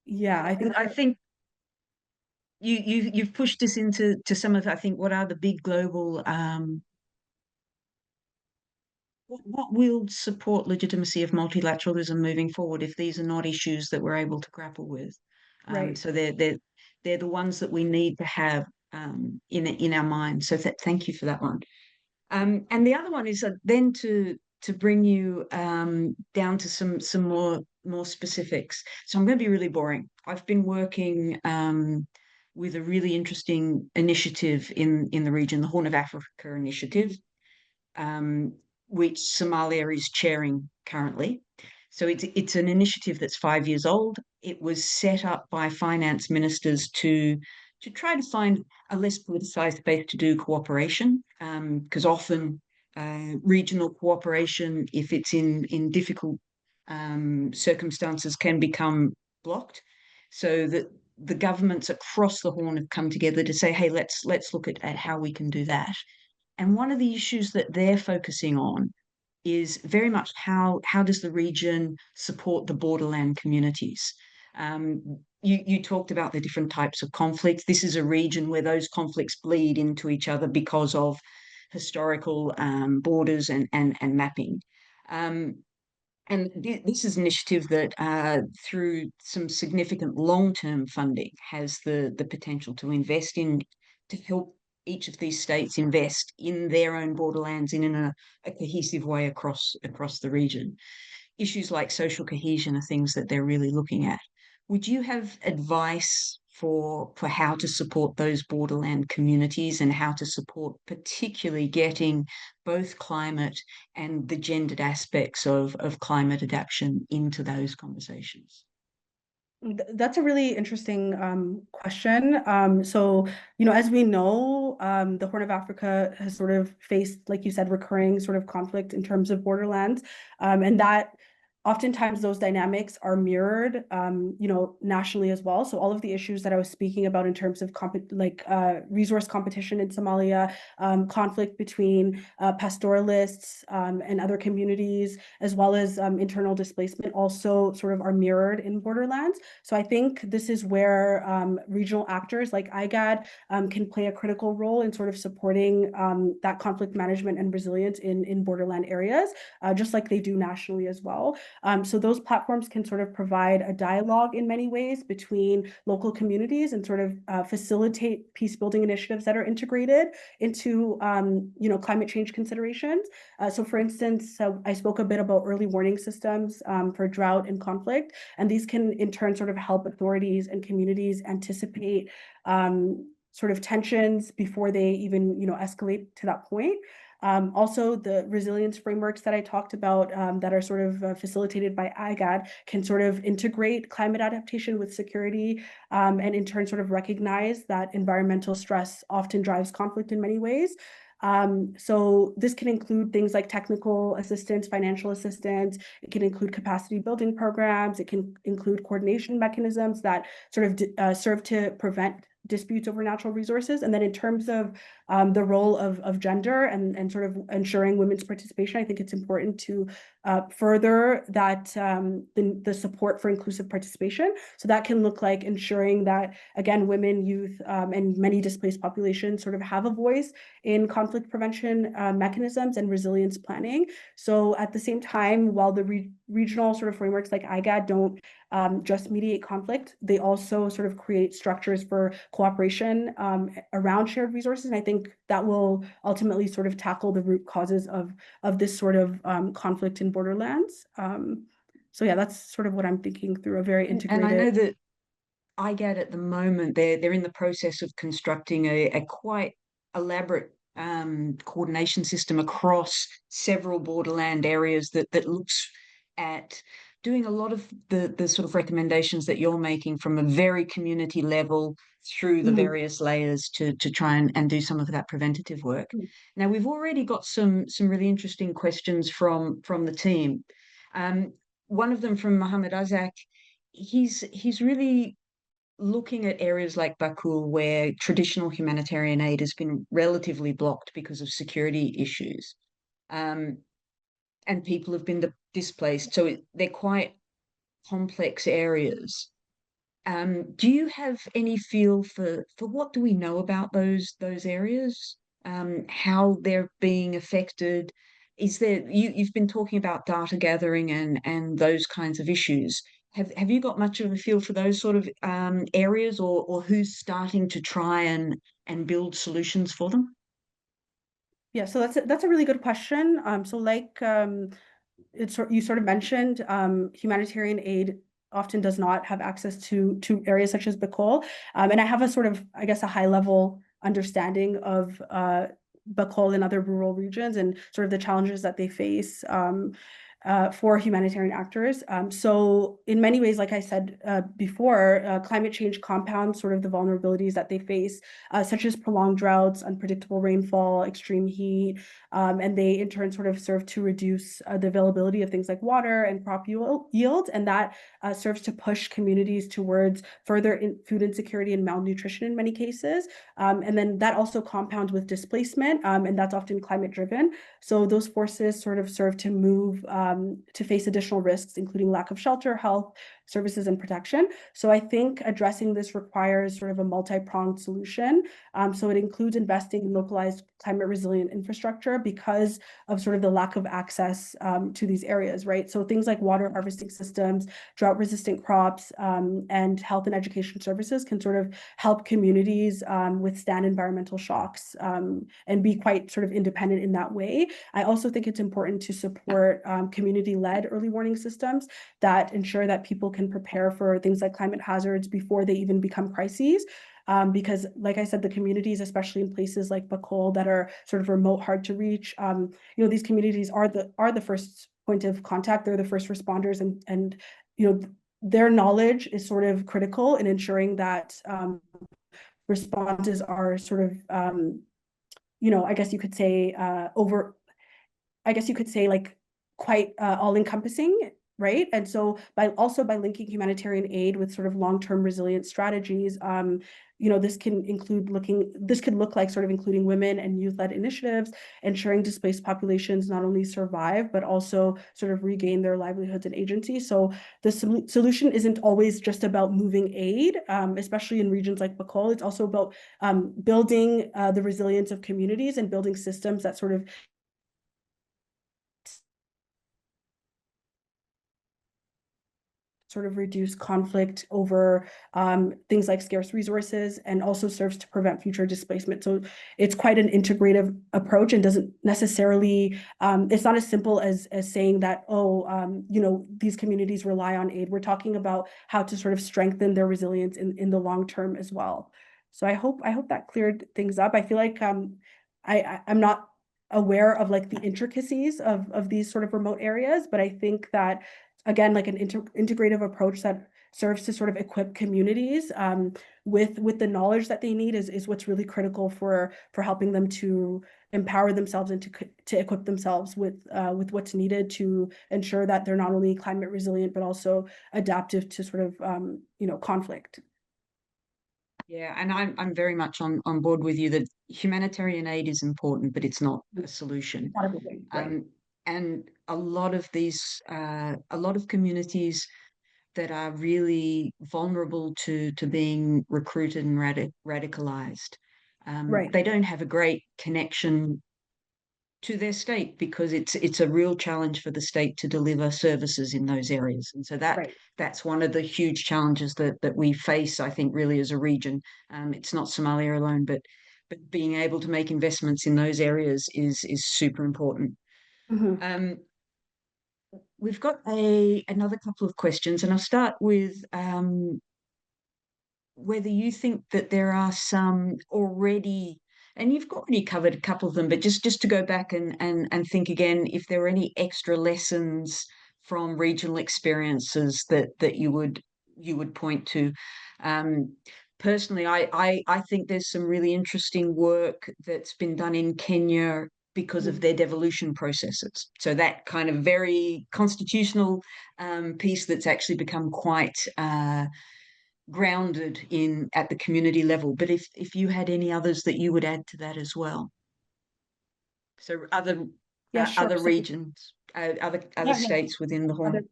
yeah, I think I think you've pushed us into some of, I think, what are the big global what will support legitimacy of multilateralism moving forward if these are not issues that we're able to grapple with. right. So they're the ones that we need to have in our mind. So thank you for that one. And the other one is then to bring you down to some more specifics. So I'm going to be really boring. I've been working with a really interesting initiative in the region, the Horn of Africa initiative, um, which Somalia is chairing currently. So it's an initiative that's 5 years old. It was set up by finance ministers to try to find a less politicized space to do cooperation, because often regional cooperation, if it's in difficult circumstances, can become blocked. So that the governments across the Horn have come together to say, hey, let's look at how we can do that. And one of the issues that they're focusing on is very much how does the region support the borderland communities? You talked about the different types of conflicts. This is a region where those conflicts bleed into each other because of historical borders and mapping. Um, and this is an initiative that, through some significant long-term funding, has the potential to invest in, to help each of these states invest in their own borderlands in a cohesive way across the region. Issues like social cohesion are things that they're really looking at. Would you have advice for how to support those borderland communities and how to support particularly getting both climate and the gendered aspects of climate adaptation into those conversations? That's a really interesting question. So, as we know, the Horn of Africa has sort of faced, like you said, recurring sort of conflict in terms of borderlands, and that oftentimes those dynamics are mirrored, nationally as well. So all of the issues that I was speaking about in terms of resource competition in Somalia, conflict between pastoralists and other communities, as well as internal displacement, also sort of are mirrored in borderlands. So I think this is where regional actors like IGAD can play a critical role in sort of supporting that conflict management and resilience in borderland areas, just like they do nationally as well. So those platforms can sort of provide a dialogue in many ways between local communities and sort of facilitate peace building initiatives that are integrated into climate change considerations. So for instance, I spoke a bit about early warning systems for drought and conflict, and these can in turn sort of help authorities and communities anticipate sort of tensions before they even escalate to that point. Also, the resilience frameworks that I talked about that are sort of facilitated by IGAD can sort of integrate climate adaptation with security, and in turn sort of recognize that environmental stress often drives conflict in many ways. So this can include things like technical assistance, financial assistance. It can include capacity building programs. It can include coordination mechanisms that sort of serve to prevent disputes over natural resources. And then in terms of the role of gender and sort of ensuring women's participation, I think it's important to further that the support for inclusive participation. So that can look like ensuring that, again, women, youth, and many displaced populations sort of have a voice in conflict prevention mechanisms and resilience planning. So at the same time, while the regional sort of frameworks like IGAD don't just mediate conflict, they also sort of create structures for cooperation around shared resources. And I think that will ultimately sort of tackle the root causes of this sort of conflict in borderlands. So yeah, that's sort of what I'm thinking through, a very And I integrated. know that IGAD at the moment, they're in the process of constructing a quite elaborate coordination system across several borderland areas that looks at doing a lot of the sort of recommendations that you're making from a very community level through the Mhm. various layers to try and do some of that preventative work. Now we've already got some really interesting questions from the team. Um, One of them from Mohammed Azak, he's really looking at areas like Bakul where traditional humanitarian aid has been relatively blocked because of security issues, um, and people have been displaced. So they're quite complex areas. Do you have any feel for what do we know about those areas? How they're being affected? Is there you've been talking about data gathering and those kinds of issues. Have you got much of a feel for those sort of areas or who's starting to try and build solutions for them? Yeah, so that's a really good question. So like you sort of mentioned, humanitarian aid often does not have access to areas such as Bicol. And I have a sort of, I guess, a high level understanding of Bicol and other rural regions and sort of the challenges that they face for humanitarian actors. So in many ways, like I said before, climate change compounds sort of the vulnerabilities that they face, such as prolonged droughts, unpredictable rainfall, extreme heat, and they in turn sort of serve to reduce the availability of things like water and crop yield, and that serves to push communities towards further food insecurity and malnutrition in many cases. And then that also compounds with displacement, and that's often climate driven. So those forces sort of serve to move to face additional risks, including lack of shelter, health, services, and protection. So I think addressing this requires sort of a multi-pronged solution. So it includes investing in localized climate resilient infrastructure because of sort of the lack of access to these areas, right? So things like water harvesting systems, drought resistant crops, and health and education services can sort of help communities withstand environmental shocks and be quite sort of independent in that way. I also think it's important to support community-led early warning systems that ensure that people can prepare for things like climate hazards before they even become crises. Because like I said, the communities, especially in places like Bacol that are sort of remote, hard to reach, these communities are the first point of contact. They're the first responders and their knowledge is sort of critical in ensuring that responses are sort of, I guess you could say I guess you could say like quite all encompassing, right? And so by linking humanitarian aid with sort of long-term resilient strategies, this could look like sort of including women and youth-led initiatives, ensuring displaced populations not only survive, but also sort of regain their livelihoods and agency. So the solution isn't always just about moving aid, especially in regions like Bacol. It's also about building the resilience of communities and building systems that sort of reduce conflict over things like scarce resources and also serves to prevent future displacement. So it's quite an integrative approach and doesn't necessarily, it's not as simple as saying that, these communities rely on aid. We're talking about how to sort of strengthen their resilience in the long term as well. So I hope that cleared things up. I feel like I'm not aware of like the intricacies of these sort of remote areas. But I think that, again, like an integrative approach that serves to sort of equip communities with the knowledge that they need is what's really critical for helping them to empower themselves and to equip themselves with what's needed to ensure that they're not only climate resilient but also adaptive to sort of conflict. Yeah, and I'm very much on board with you that humanitarian aid is important, but it's not a solution. It's not everything, right? Um, and a lot of communities that are really vulnerable to being recruited and radicalized, Right, they don't have a great connection to their state because it's a real challenge for the state to deliver services in those areas. And so right. that's one of the huge challenges that we face, I think, really as a region. It's not Somalia alone, but being able to make investments in those areas is super important. Mhm. Um, we've got a another couple of questions, and I'll start with whether you think that there are some already, and you've already covered a couple of them, but just to go back and think again, if there are any extra lessons from regional experiences that you would point to. Um, Personally, I think there's some really interesting work that's been done in Kenya because of Mhm. their devolution processes. So that kind of very constitutional piece that's actually become quite grounded in at the community level. But if you had any others that you would add to that as well, so Yeah, sure. other So regions, other yeah, yeah. states within the Other Horn.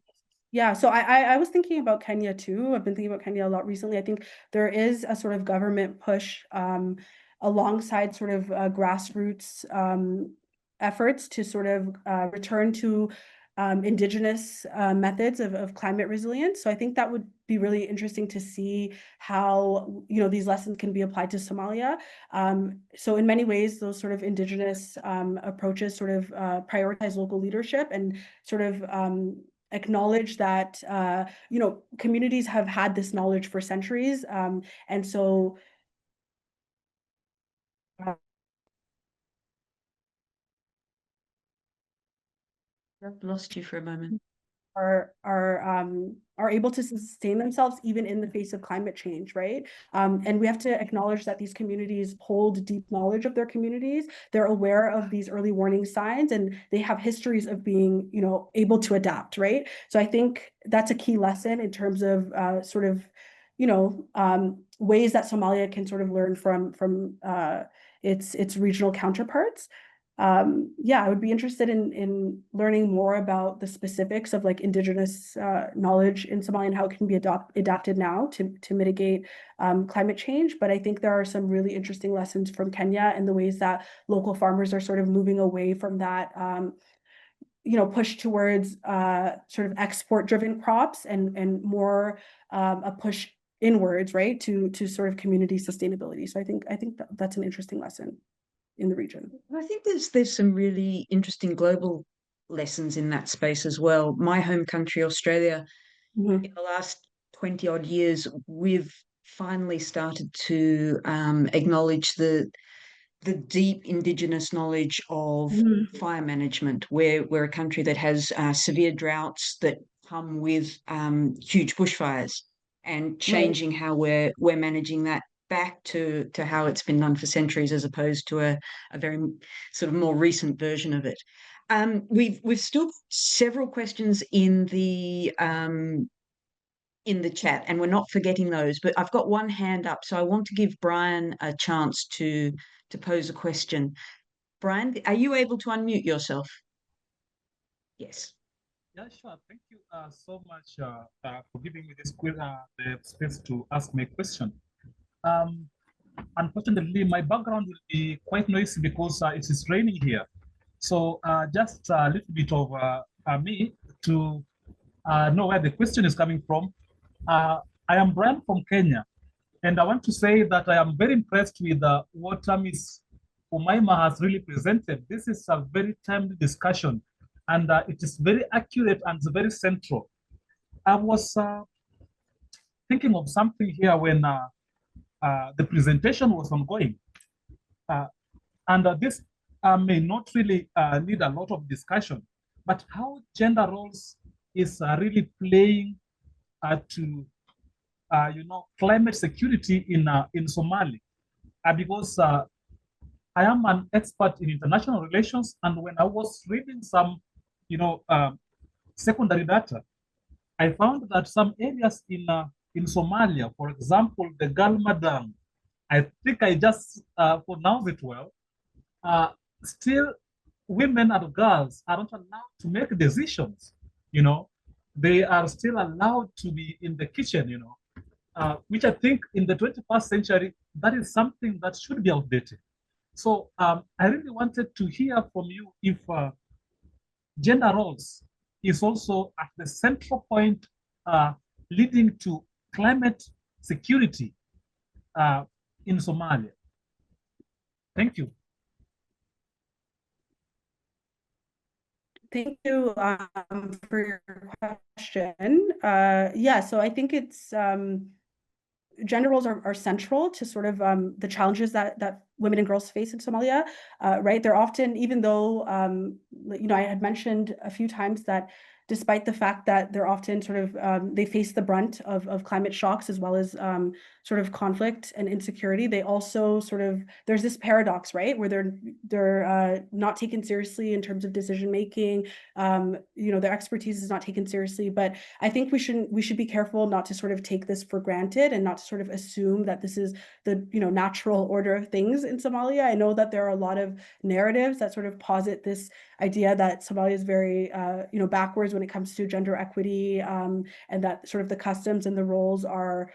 Yeah, so I was thinking about Kenya too. I've been thinking about Kenya a lot recently. I think there is a sort of government push alongside sort of grassroots efforts to sort of return to indigenous methods of climate resilience. So I think that would be really interesting to see how, these lessons can be applied to Somalia. So in many ways, those sort of indigenous approaches sort of prioritize local leadership and sort of acknowledge that communities have had this knowledge for centuries, and so uh, I've lost you for a moment. are able to sustain themselves even in the face of climate change, right? And we have to acknowledge that these communities hold deep knowledge of their communities. They're aware of these early warning signs, and they have histories of being, able to adapt, right? So I think that's a key lesson in terms of sort of, ways that Somalia can sort of learn from its regional counterparts. Yeah, I would be interested in learning more about the specifics of like indigenous knowledge in Somalia and how it can be adapted now to mitigate climate change. But I think there are some really interesting lessons from Kenya and the ways that local farmers are sort of moving away from that push towards sort of export driven crops and more a push inwards, right, to sort of community sustainability. So I think that's an interesting lesson in the region. I think there's some really interesting global lessons in that space as well. My home country, Australia, in Mhm. the last 20 odd years, we've finally started to acknowledge the deep indigenous knowledge of Mhm. fire management. We're a country that has severe droughts that come with huge bushfires, and Right. changing how we're managing that back to how it's been done for centuries, as opposed to a very sort of more recent version of it. We've still got several questions in the chat, and we're not forgetting those. But I've got one hand up, so I want to give Brian a chance to pose a question. Brian, are you able to unmute yourself? Yes. Yeah, sure. Thank you so much for giving me the space to ask my question. Um, Unfortunately, my background will be quite noisy because it is raining here. So just a little bit of me to know where the question is coming from. I am Brian from Kenya, and I want to say that I am very impressed with what Miss Umaima has really presented. This is a very timely discussion, and it is very accurate and very central. I was thinking of something here when the presentation was ongoing. Uh, and this may not really need a lot of discussion, but how gender roles is really playing to climate security in Somalia. Because I am an expert in international relations, and when I was reading some, secondary data, I found that some areas in Somalia, for example, the Galmadang, I think I just pronounced it well. Still, women and girls are not allowed to make decisions. You know, they are still allowed to be in the kitchen. Which I think in the 21st century that is something that should be outdated. So I really wanted to hear from you if gender roles is also at the central point leading to climate security in Somalia. Thank you. Thank you for your question. Yeah, so I think it's gender roles are central to sort of the challenges that women and girls face in Somalia, right? They're often, even though, I had mentioned a few times that despite the fact that they're often sort of, they face the brunt of climate shocks as well as sort of conflict and insecurity, they also sort of, there's this paradox, right? Where they're not taken seriously in terms of decision making, their expertise is not taken seriously, but I think we should be careful not to sort of take this for granted and not to sort of assume that this is the natural order of things in Somalia. I know that there are a lot of narratives that sort of posit this idea that Somalia is very backwards when it comes to gender equity, and that sort of the customs and the roles are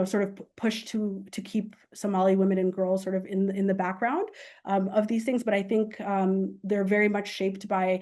sort of pushed to keep Somali women and girls sort of in the background of these things. But I think they're very much shaped by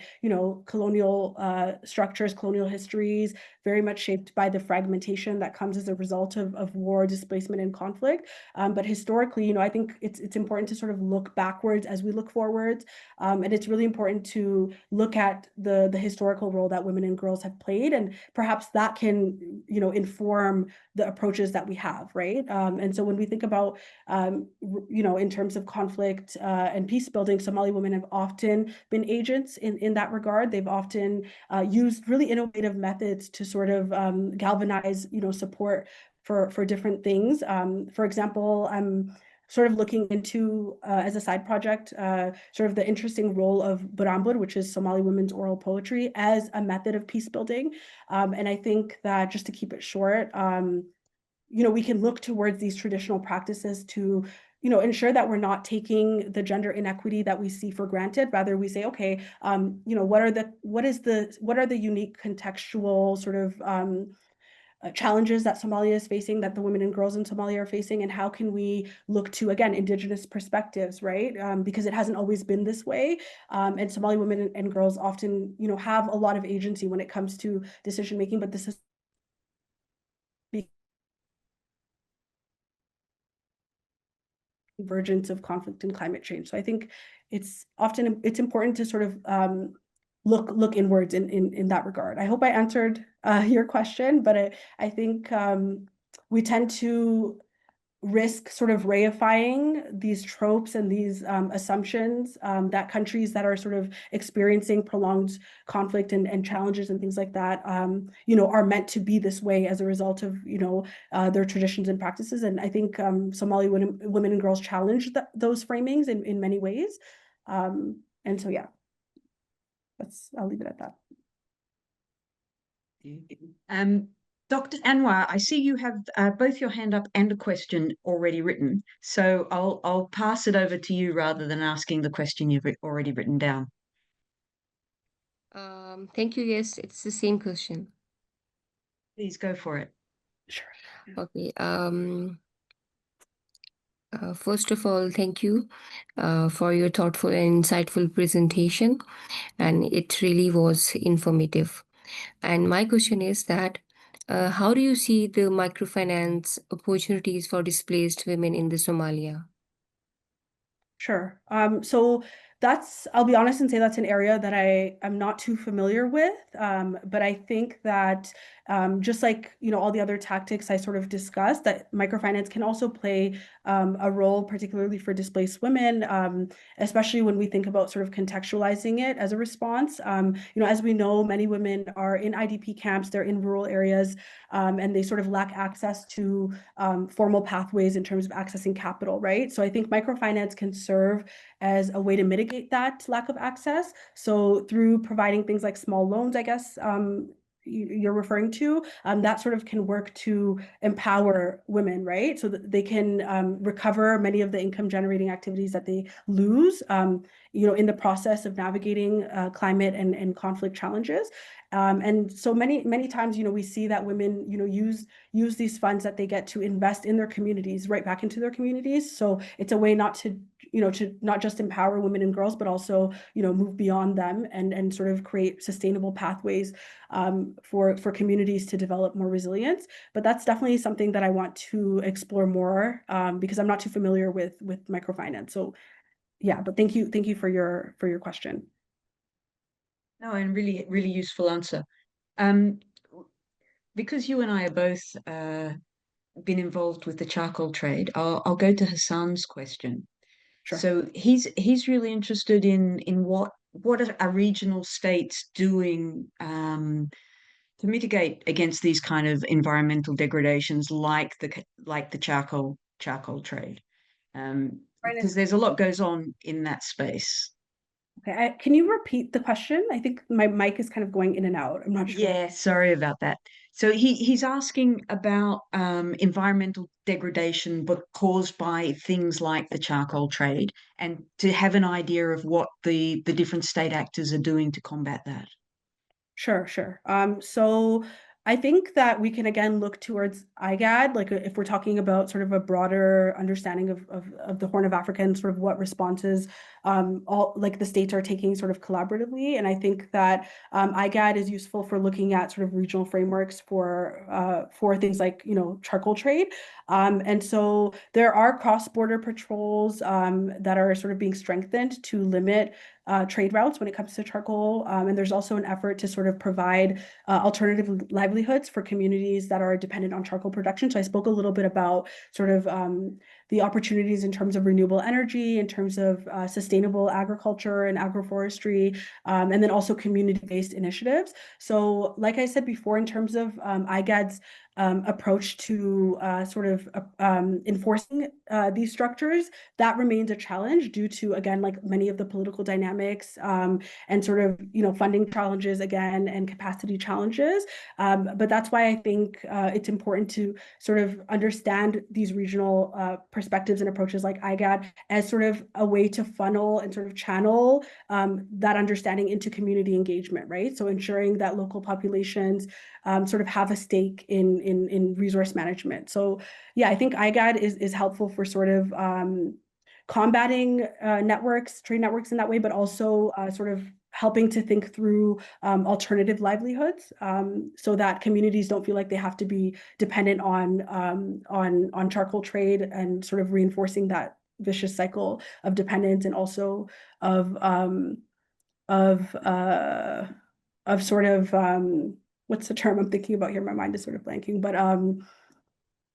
colonial structures, colonial histories, very much shaped by the fragmentation that comes as a result of war, displacement, and conflict. But historically, I think it's important to sort of look backwards as we look forwards, and it's really important to look at the historical role that women and girls have played, and perhaps that can inform the approaches that we have, right? And so when we think about in terms of conflict and peace building, Somali women have often been agents in that regard. They've often used really innovative methods to sort of galvanize, support for different things. For example, I'm sort of looking into, as a side project, sort of the interesting role of Burambur, which is Somali women's oral poetry, as a method of peace building. And I think that, just to keep it short, we can look towards these traditional practices to ensure that we're not taking the gender inequity that we see for granted. Rather, we say, okay, what are the unique contextual sort of challenges that Somalia is facing, that the women and girls in Somalia are facing, and how can we look to, again, indigenous perspectives, right? Because it hasn't always been this way, and Somali women and girls often, have a lot of agency when it comes to decision making, but this is convergence of conflict and climate change. So I think it's important to sort of look inwards in that regard. I hope I answered your question, but I think we tend to risk sort of reifying these tropes and these assumptions that countries that are sort of experiencing prolonged conflict and challenges and things like that, are meant to be this way as a result of, their traditions and practices. And I think Somali women and girls challenge those framings in many ways. And so, yeah, I'll leave it at that. Dr. Anwar, I see you have both your hand up and a question already written. So I'll pass it over to you rather than asking the question you've already written down. Thank you. Yes, it's the same question. Please go for it. Sure. Okay. First of all, thank you for your thoughtful and insightful presentation, and it really was informative. And my question is that how do you see the microfinance opportunities for displaced women in the Somalia? Sure. So I'll be honest and say that's an area that I'm not too familiar with. But I think that just like, all the other tactics I sort of discussed, that microfinance can also play a role, particularly for displaced women, especially when we think about sort of contextualizing it as a response. As we know, many women are in IDP camps, they're in rural areas, and they sort of lack access to formal pathways in terms of accessing capital, right? So I think microfinance can serve as a way to mitigate that lack of access. So through providing things like small loans, I guess, you're referring to, that sort of can work to empower women, right? So that they can recover many of the income generating activities that they lose, in the process of navigating climate and conflict challenges. And so many times, we see that women, use these funds that they get to invest in their communities, right back into their communities. So it's a way not to not just empower women and girls, but also, move beyond them and sort of create sustainable pathways for communities to develop more resilience. But that's definitely something that I want to explore more because I'm not too familiar with microfinance. So yeah, but thank you for your question. No, and really, really useful answer. Um, because you and I are both been involved with the charcoal trade, I'll go to Hassan's question. Sure. So he's really interested in what are regional states doing to mitigate against these kind of environmental degradations, like the charcoal trade, because there's a lot goes on in that space. Okay, can you repeat the question? I think my mic is kind of going in and out. I'm not sure. Yeah, sorry about that. So he's asking about environmental degradation, but caused by things like the charcoal trade, and to have an idea of what the different state actors are doing to combat that. Sure. So I think that we can again look towards IGAD, like if we're talking about sort of a broader understanding of the Horn of Africa and sort of what responses all like the states are taking sort of collaboratively. And I think that IGAD is useful for looking at sort of regional frameworks for things like, charcoal trade. And so there are cross-border patrols that are sort of being strengthened to limit trade routes when it comes to charcoal. And there's also an effort to sort of provide alternative livelihoods for communities that are dependent on charcoal production. So I spoke a little bit about sort of the opportunities in terms of renewable energy, in terms of sustainable agriculture and agroforestry, and then also community-based initiatives. So like I said before, in terms of IGAD's approach to sort of enforcing these structures, that remains a challenge due to, again, like many of the political dynamics and sort of, funding challenges again and capacity challenges. But that's why I think it's important to sort of understand these regional perspectives and approaches like IGAD as sort of a way to funnel and sort of channel that understanding into community engagement, right? So ensuring that local populations sort of have a stake in resource management. So yeah, I think IGAD is helpful for sort of combating trade networks in that way, but also sort of helping to think through alternative livelihoods so that communities don't feel like they have to be dependent on charcoal trade, and sort of reinforcing that vicious cycle of dependence and also of sort of what's the term I'm thinking about here? My mind is sort of blanking, but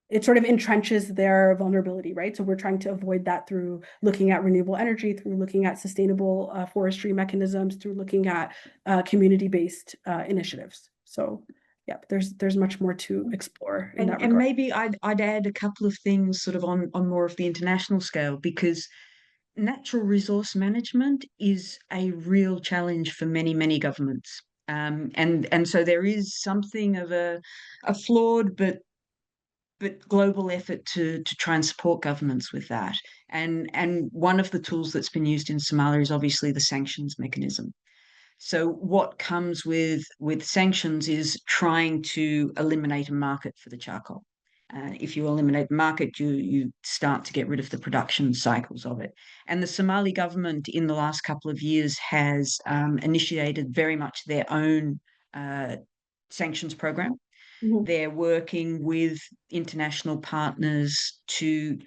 it sort of entrenches their vulnerability, right? So we're trying to avoid that through looking at renewable energy, through looking at sustainable forestry mechanisms, through looking at community-based initiatives. So yeah, there's much more to explore in that regard. And maybe I'd add a couple of things sort of on more of the international scale, because natural resource management is a real challenge for many governments. And so there is something of a flawed but global effort to try and support governments with that. And one of the tools that's been used in Somalia is obviously the sanctions mechanism. So what comes with sanctions is trying to eliminate a market for the charcoal. If you eliminate the market, you start to get rid of the production cycles of it. And the Somali government in the last couple of years has initiated very much their own sanctions program. Mm-hmm. They're working with international partners to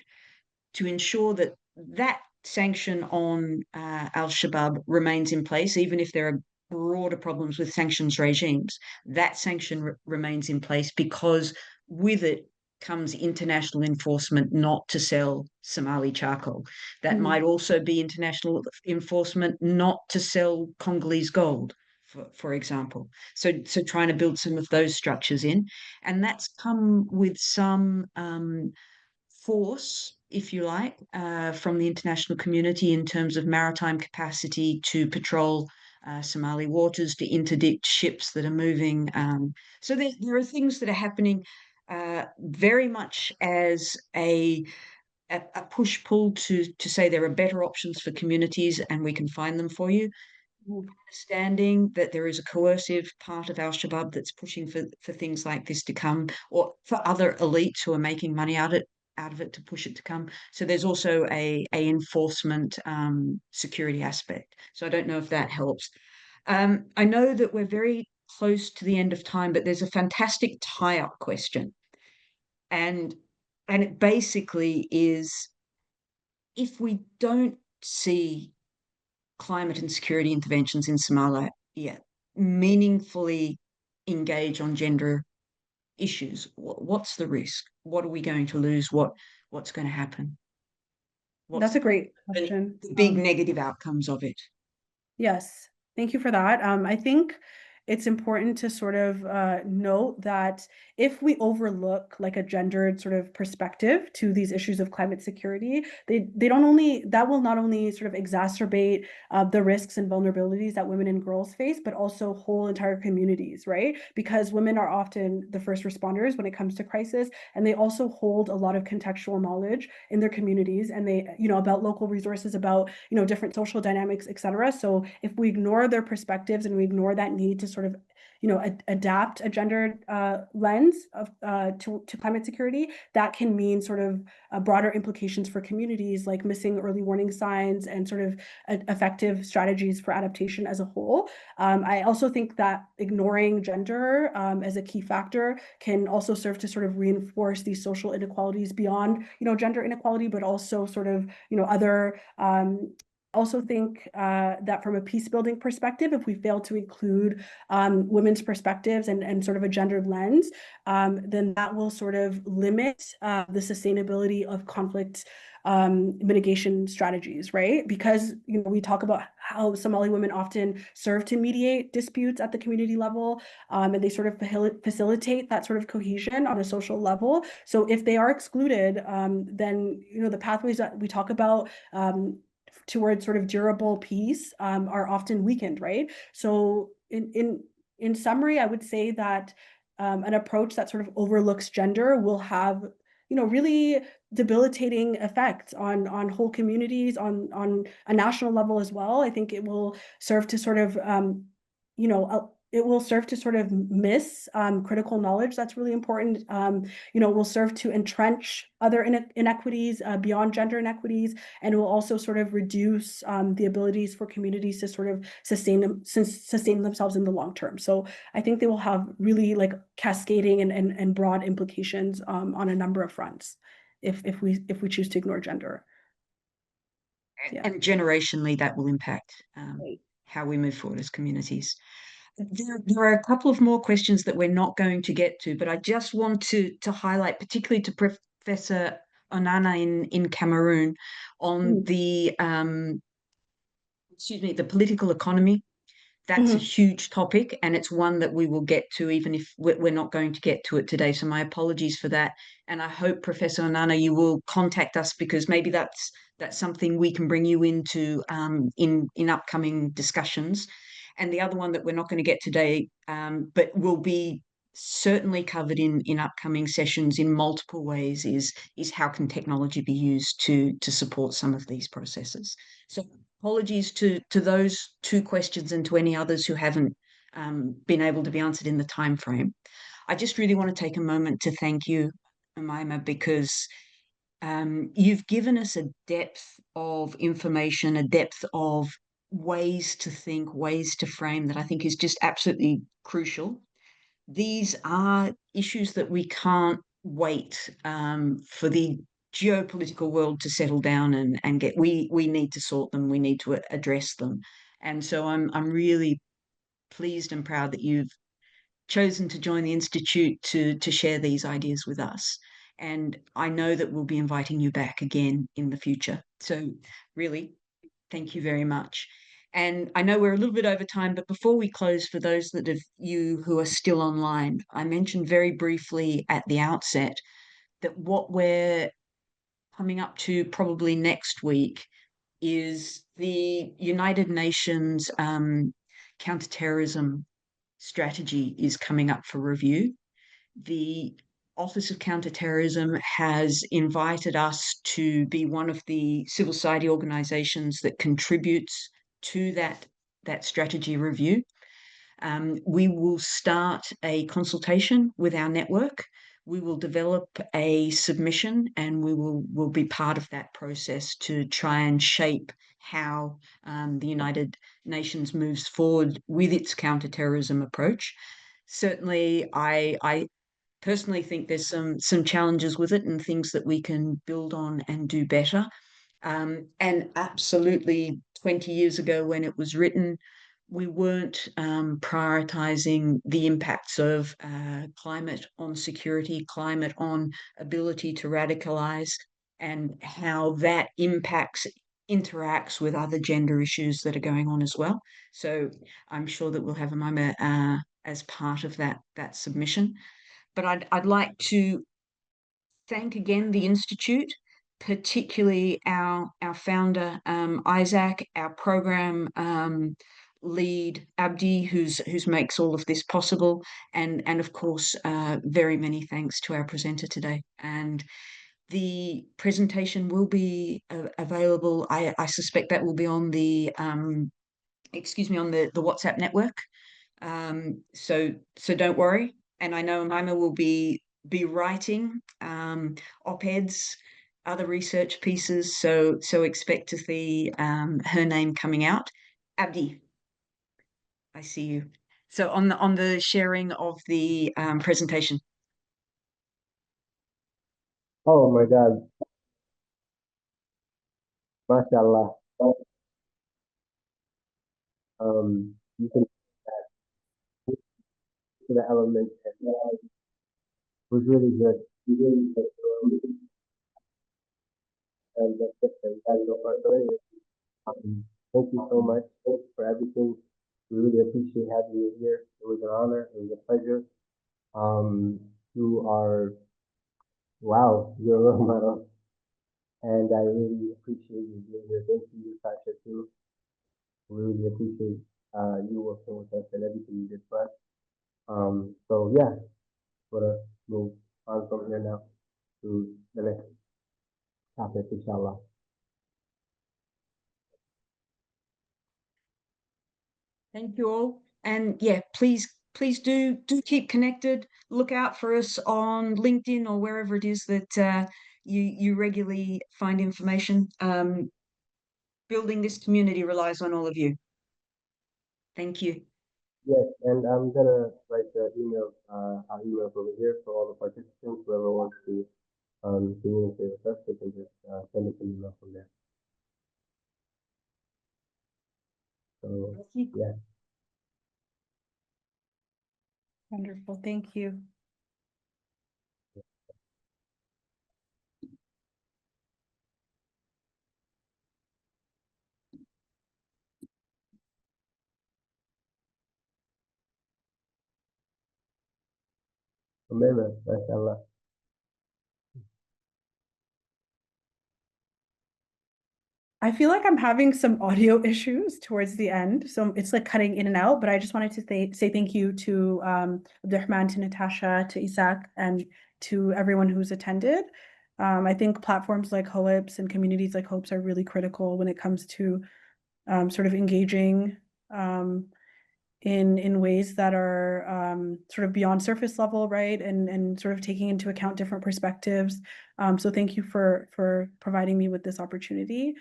ensure that sanction on al-Shabaab remains in place, even if there are broader problems with sanctions regimes, that sanction remains in place because with it comes international enforcement not to sell Somali charcoal. That might also be international enforcement not to sell Congolese gold, for example. So trying to build some of those structures in. And that's come with some force, if you like, from the international community in terms of maritime capacity to patrol Somali waters, to interdict ships that are moving. So there are things that are happening very much as a push pull to say there are better options for communities and we can find them for you. Understanding that there is a coercive part of Al Shabaab that's pushing for things like this to come, or for other elites who are making money out of it to push it to come. So there's also a enforcement security aspect. So I don't know if that helps. I know that we're very close to the end of time, but there's a fantastic tie-up question, and it basically is, if we don't see climate and security interventions in Somalia meaningfully engage on gender issues, what's the risk? What are we going to lose? What's going to happen? That's a great question. The big negative outcomes of it? Yes, thank you for that. I think it's important to sort of note that if we overlook like a gendered sort of perspective to these issues of climate security, that will not only sort of exacerbate the risks and vulnerabilities that women and girls face, but also whole entire communities, right? Because women are often the first responders when it comes to crisis, and they also hold a lot of contextual knowledge in their communities, and they, about local resources, about, different social dynamics, et cetera. So if we ignore their perspectives and we ignore that need to sort of adapt a gendered lens of to climate security, that can mean sort of broader implications for communities, like missing early warning signs and sort of effective strategies for adaptation as a whole. I also think that ignoring gender as a key factor can also serve to sort of reinforce these social inequalities beyond gender inequality, but also sort of other also think that from a peace building perspective, if we fail to include women's perspectives and sort of a gendered lens, then that will sort of limit the sustainability of conflict mitigation strategies, right? Because we talk about how Somali women often serve to mediate disputes at the community level, and they sort of facilitate that sort of cohesion on a social level. So if they are excluded, then the pathways that we talk about towards sort of durable peace are often weakened, right? So in summary, I would say that an approach that sort of overlooks gender will have really debilitating effects on whole communities, on a national level as well. I think it will serve to sort of it will serve to sort of miss critical knowledge that's really important. It will serve to entrench other inequities beyond gender inequities, and it will also sort of reduce the abilities for communities to sort of sustain themselves in the long term. So I think they will have really like cascading and broad implications on a number of fronts if we choose to ignore gender. And generationally, that will impact Right. how we move forward as communities. There are a couple of more questions that we're not going to get to, but I just want to highlight, particularly to Professor Onana in Cameroon, on the the political economy. That's a huge topic, and it's one that we will get to, even if we're not going to get to it today. So my apologies for that. And I hope, Professor Onana, you will contact us, because maybe that's something we can bring you into in upcoming discussions. And the other one that we're not going to get today, but will be certainly covered in upcoming sessions in multiple ways, is how can technology be used to support some of these processes. So apologies to those two questions and to any others who haven't been able to be answered in the time frame. I just really want to take a moment to thank you, Umaima, because you've given us a depth of information, a depth of ways to think, ways to frame, that I think is just absolutely crucial. These are issues that we can't wait for the geopolitical world to settle down and get. We need to sort them. We need to address them. And so I'm really pleased and proud that you've chosen to join the Institute to share these ideas with us. And I know that we'll be inviting you back again in the future. So really, thank you very much. And I know we're a little bit over time, but before we close, for those that of you who are still online, I mentioned very briefly at the outset that what we're coming up to probably next week is the United Nations counterterrorism strategy is coming up for review. The Office of Counterterrorism has invited us to be one of the civil society organizations that contributes to that strategy review. We will start a consultation with our network. We will develop a submission, and will be part of that process to try and shape how the United Nations moves forward with its counterterrorism approach. Certainly, I personally think there's some challenges with it and things that we can build on and do better. And absolutely, 20 years ago when it was written, we weren't prioritizing the impacts of climate on security, climate on ability to radicalize, and how that interacts with other gender issues that are going on as well. So I'm sure that we'll have a moment as part of that submission. But I'd like to thank again the Institute, particularly our founder, Isaac, our program lead, Abdi, who's makes all of this possible, and of course, very many thanks to our presenter today. And the presentation will be available. I suspect that will be on the on the WhatsApp network. So don't worry. And I know Maima will be writing op-eds, other research pieces. So expect to see her name coming out. Abdi, I see you. So on the sharing of the presentation. Oh my God, mashallah. You can see the element and was really good. You really good. And that's it. And that's so far. So anyway, thank you so much for everything. We really appreciate having you here. It was an honor. It was a pleasure. You are, wow, you're a role model. And I really appreciate you being here. Thank you, Sasha, too. We really appreciate you working with us and everything you did for us. So yeah, gonna move on from here now to the next topic, inshallah. Thank you all. And yeah, please do keep connected. Look out for us on LinkedIn or wherever it is that you regularly find information. Building this community relies on all of you. Thank you. Yes, and I'm gonna write the email, our emails over here for all the participants. Whoever wants to communicate with us, they can just send us an email from there. So yeah. Wonderful. Thank you. Amazing, mashallah. I feel like I'm having some audio issues towards the end, so it's like cutting in and out, but I just wanted to say thank you to Abdurrahman, to Natasha, to Isaac, and to everyone who's attended. I think platforms like HOIPS and communities like HOPES are really critical when it comes to sort of engaging in ways that are sort of beyond surface level, right? And sort of taking into account different perspectives. So thank you for providing me with this opportunity.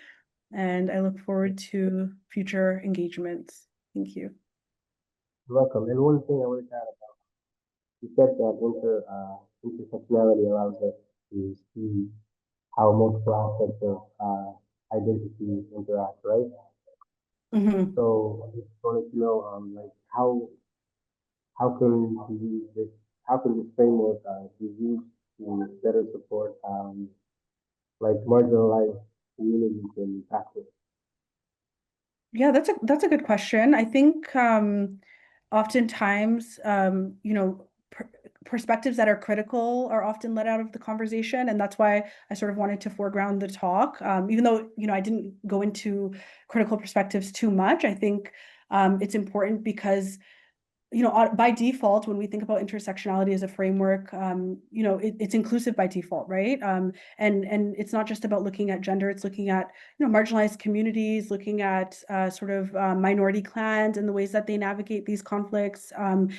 And I look forward to future engagements. Thank you. You're welcome. And one thing I want to add about, you said that intersectionality allows us to see how multiple aspects of identity interact, right? Mhm. So I just wanted to know, like how can we use this, how can this framework be used to better support like marginalized communities in practice? Yeah, that's a good question. I think oftentimes perspectives that are critical are often let out of the conversation, and that's why I sort of wanted to foreground the talk. Even though I didn't go into critical perspectives too much, I think it's important because by default, when we think about intersectionality as a framework, it's inclusive by default, right? And it's not just about looking at gender; it's looking at marginalized communities, looking at sort of minority clans and the ways that they navigate these conflicts, and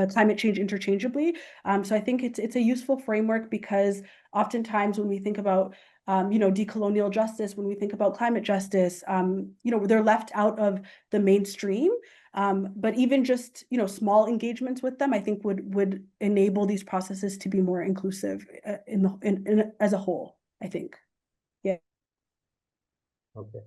climate change interchangeably. So I think it's a useful framework because oftentimes when we think about decolonial justice, when we think about climate justice, they're left out of the mainstream. But even just small engagements with them, I think would enable these processes to be more inclusive in as a whole, I think. Yeah. Okay.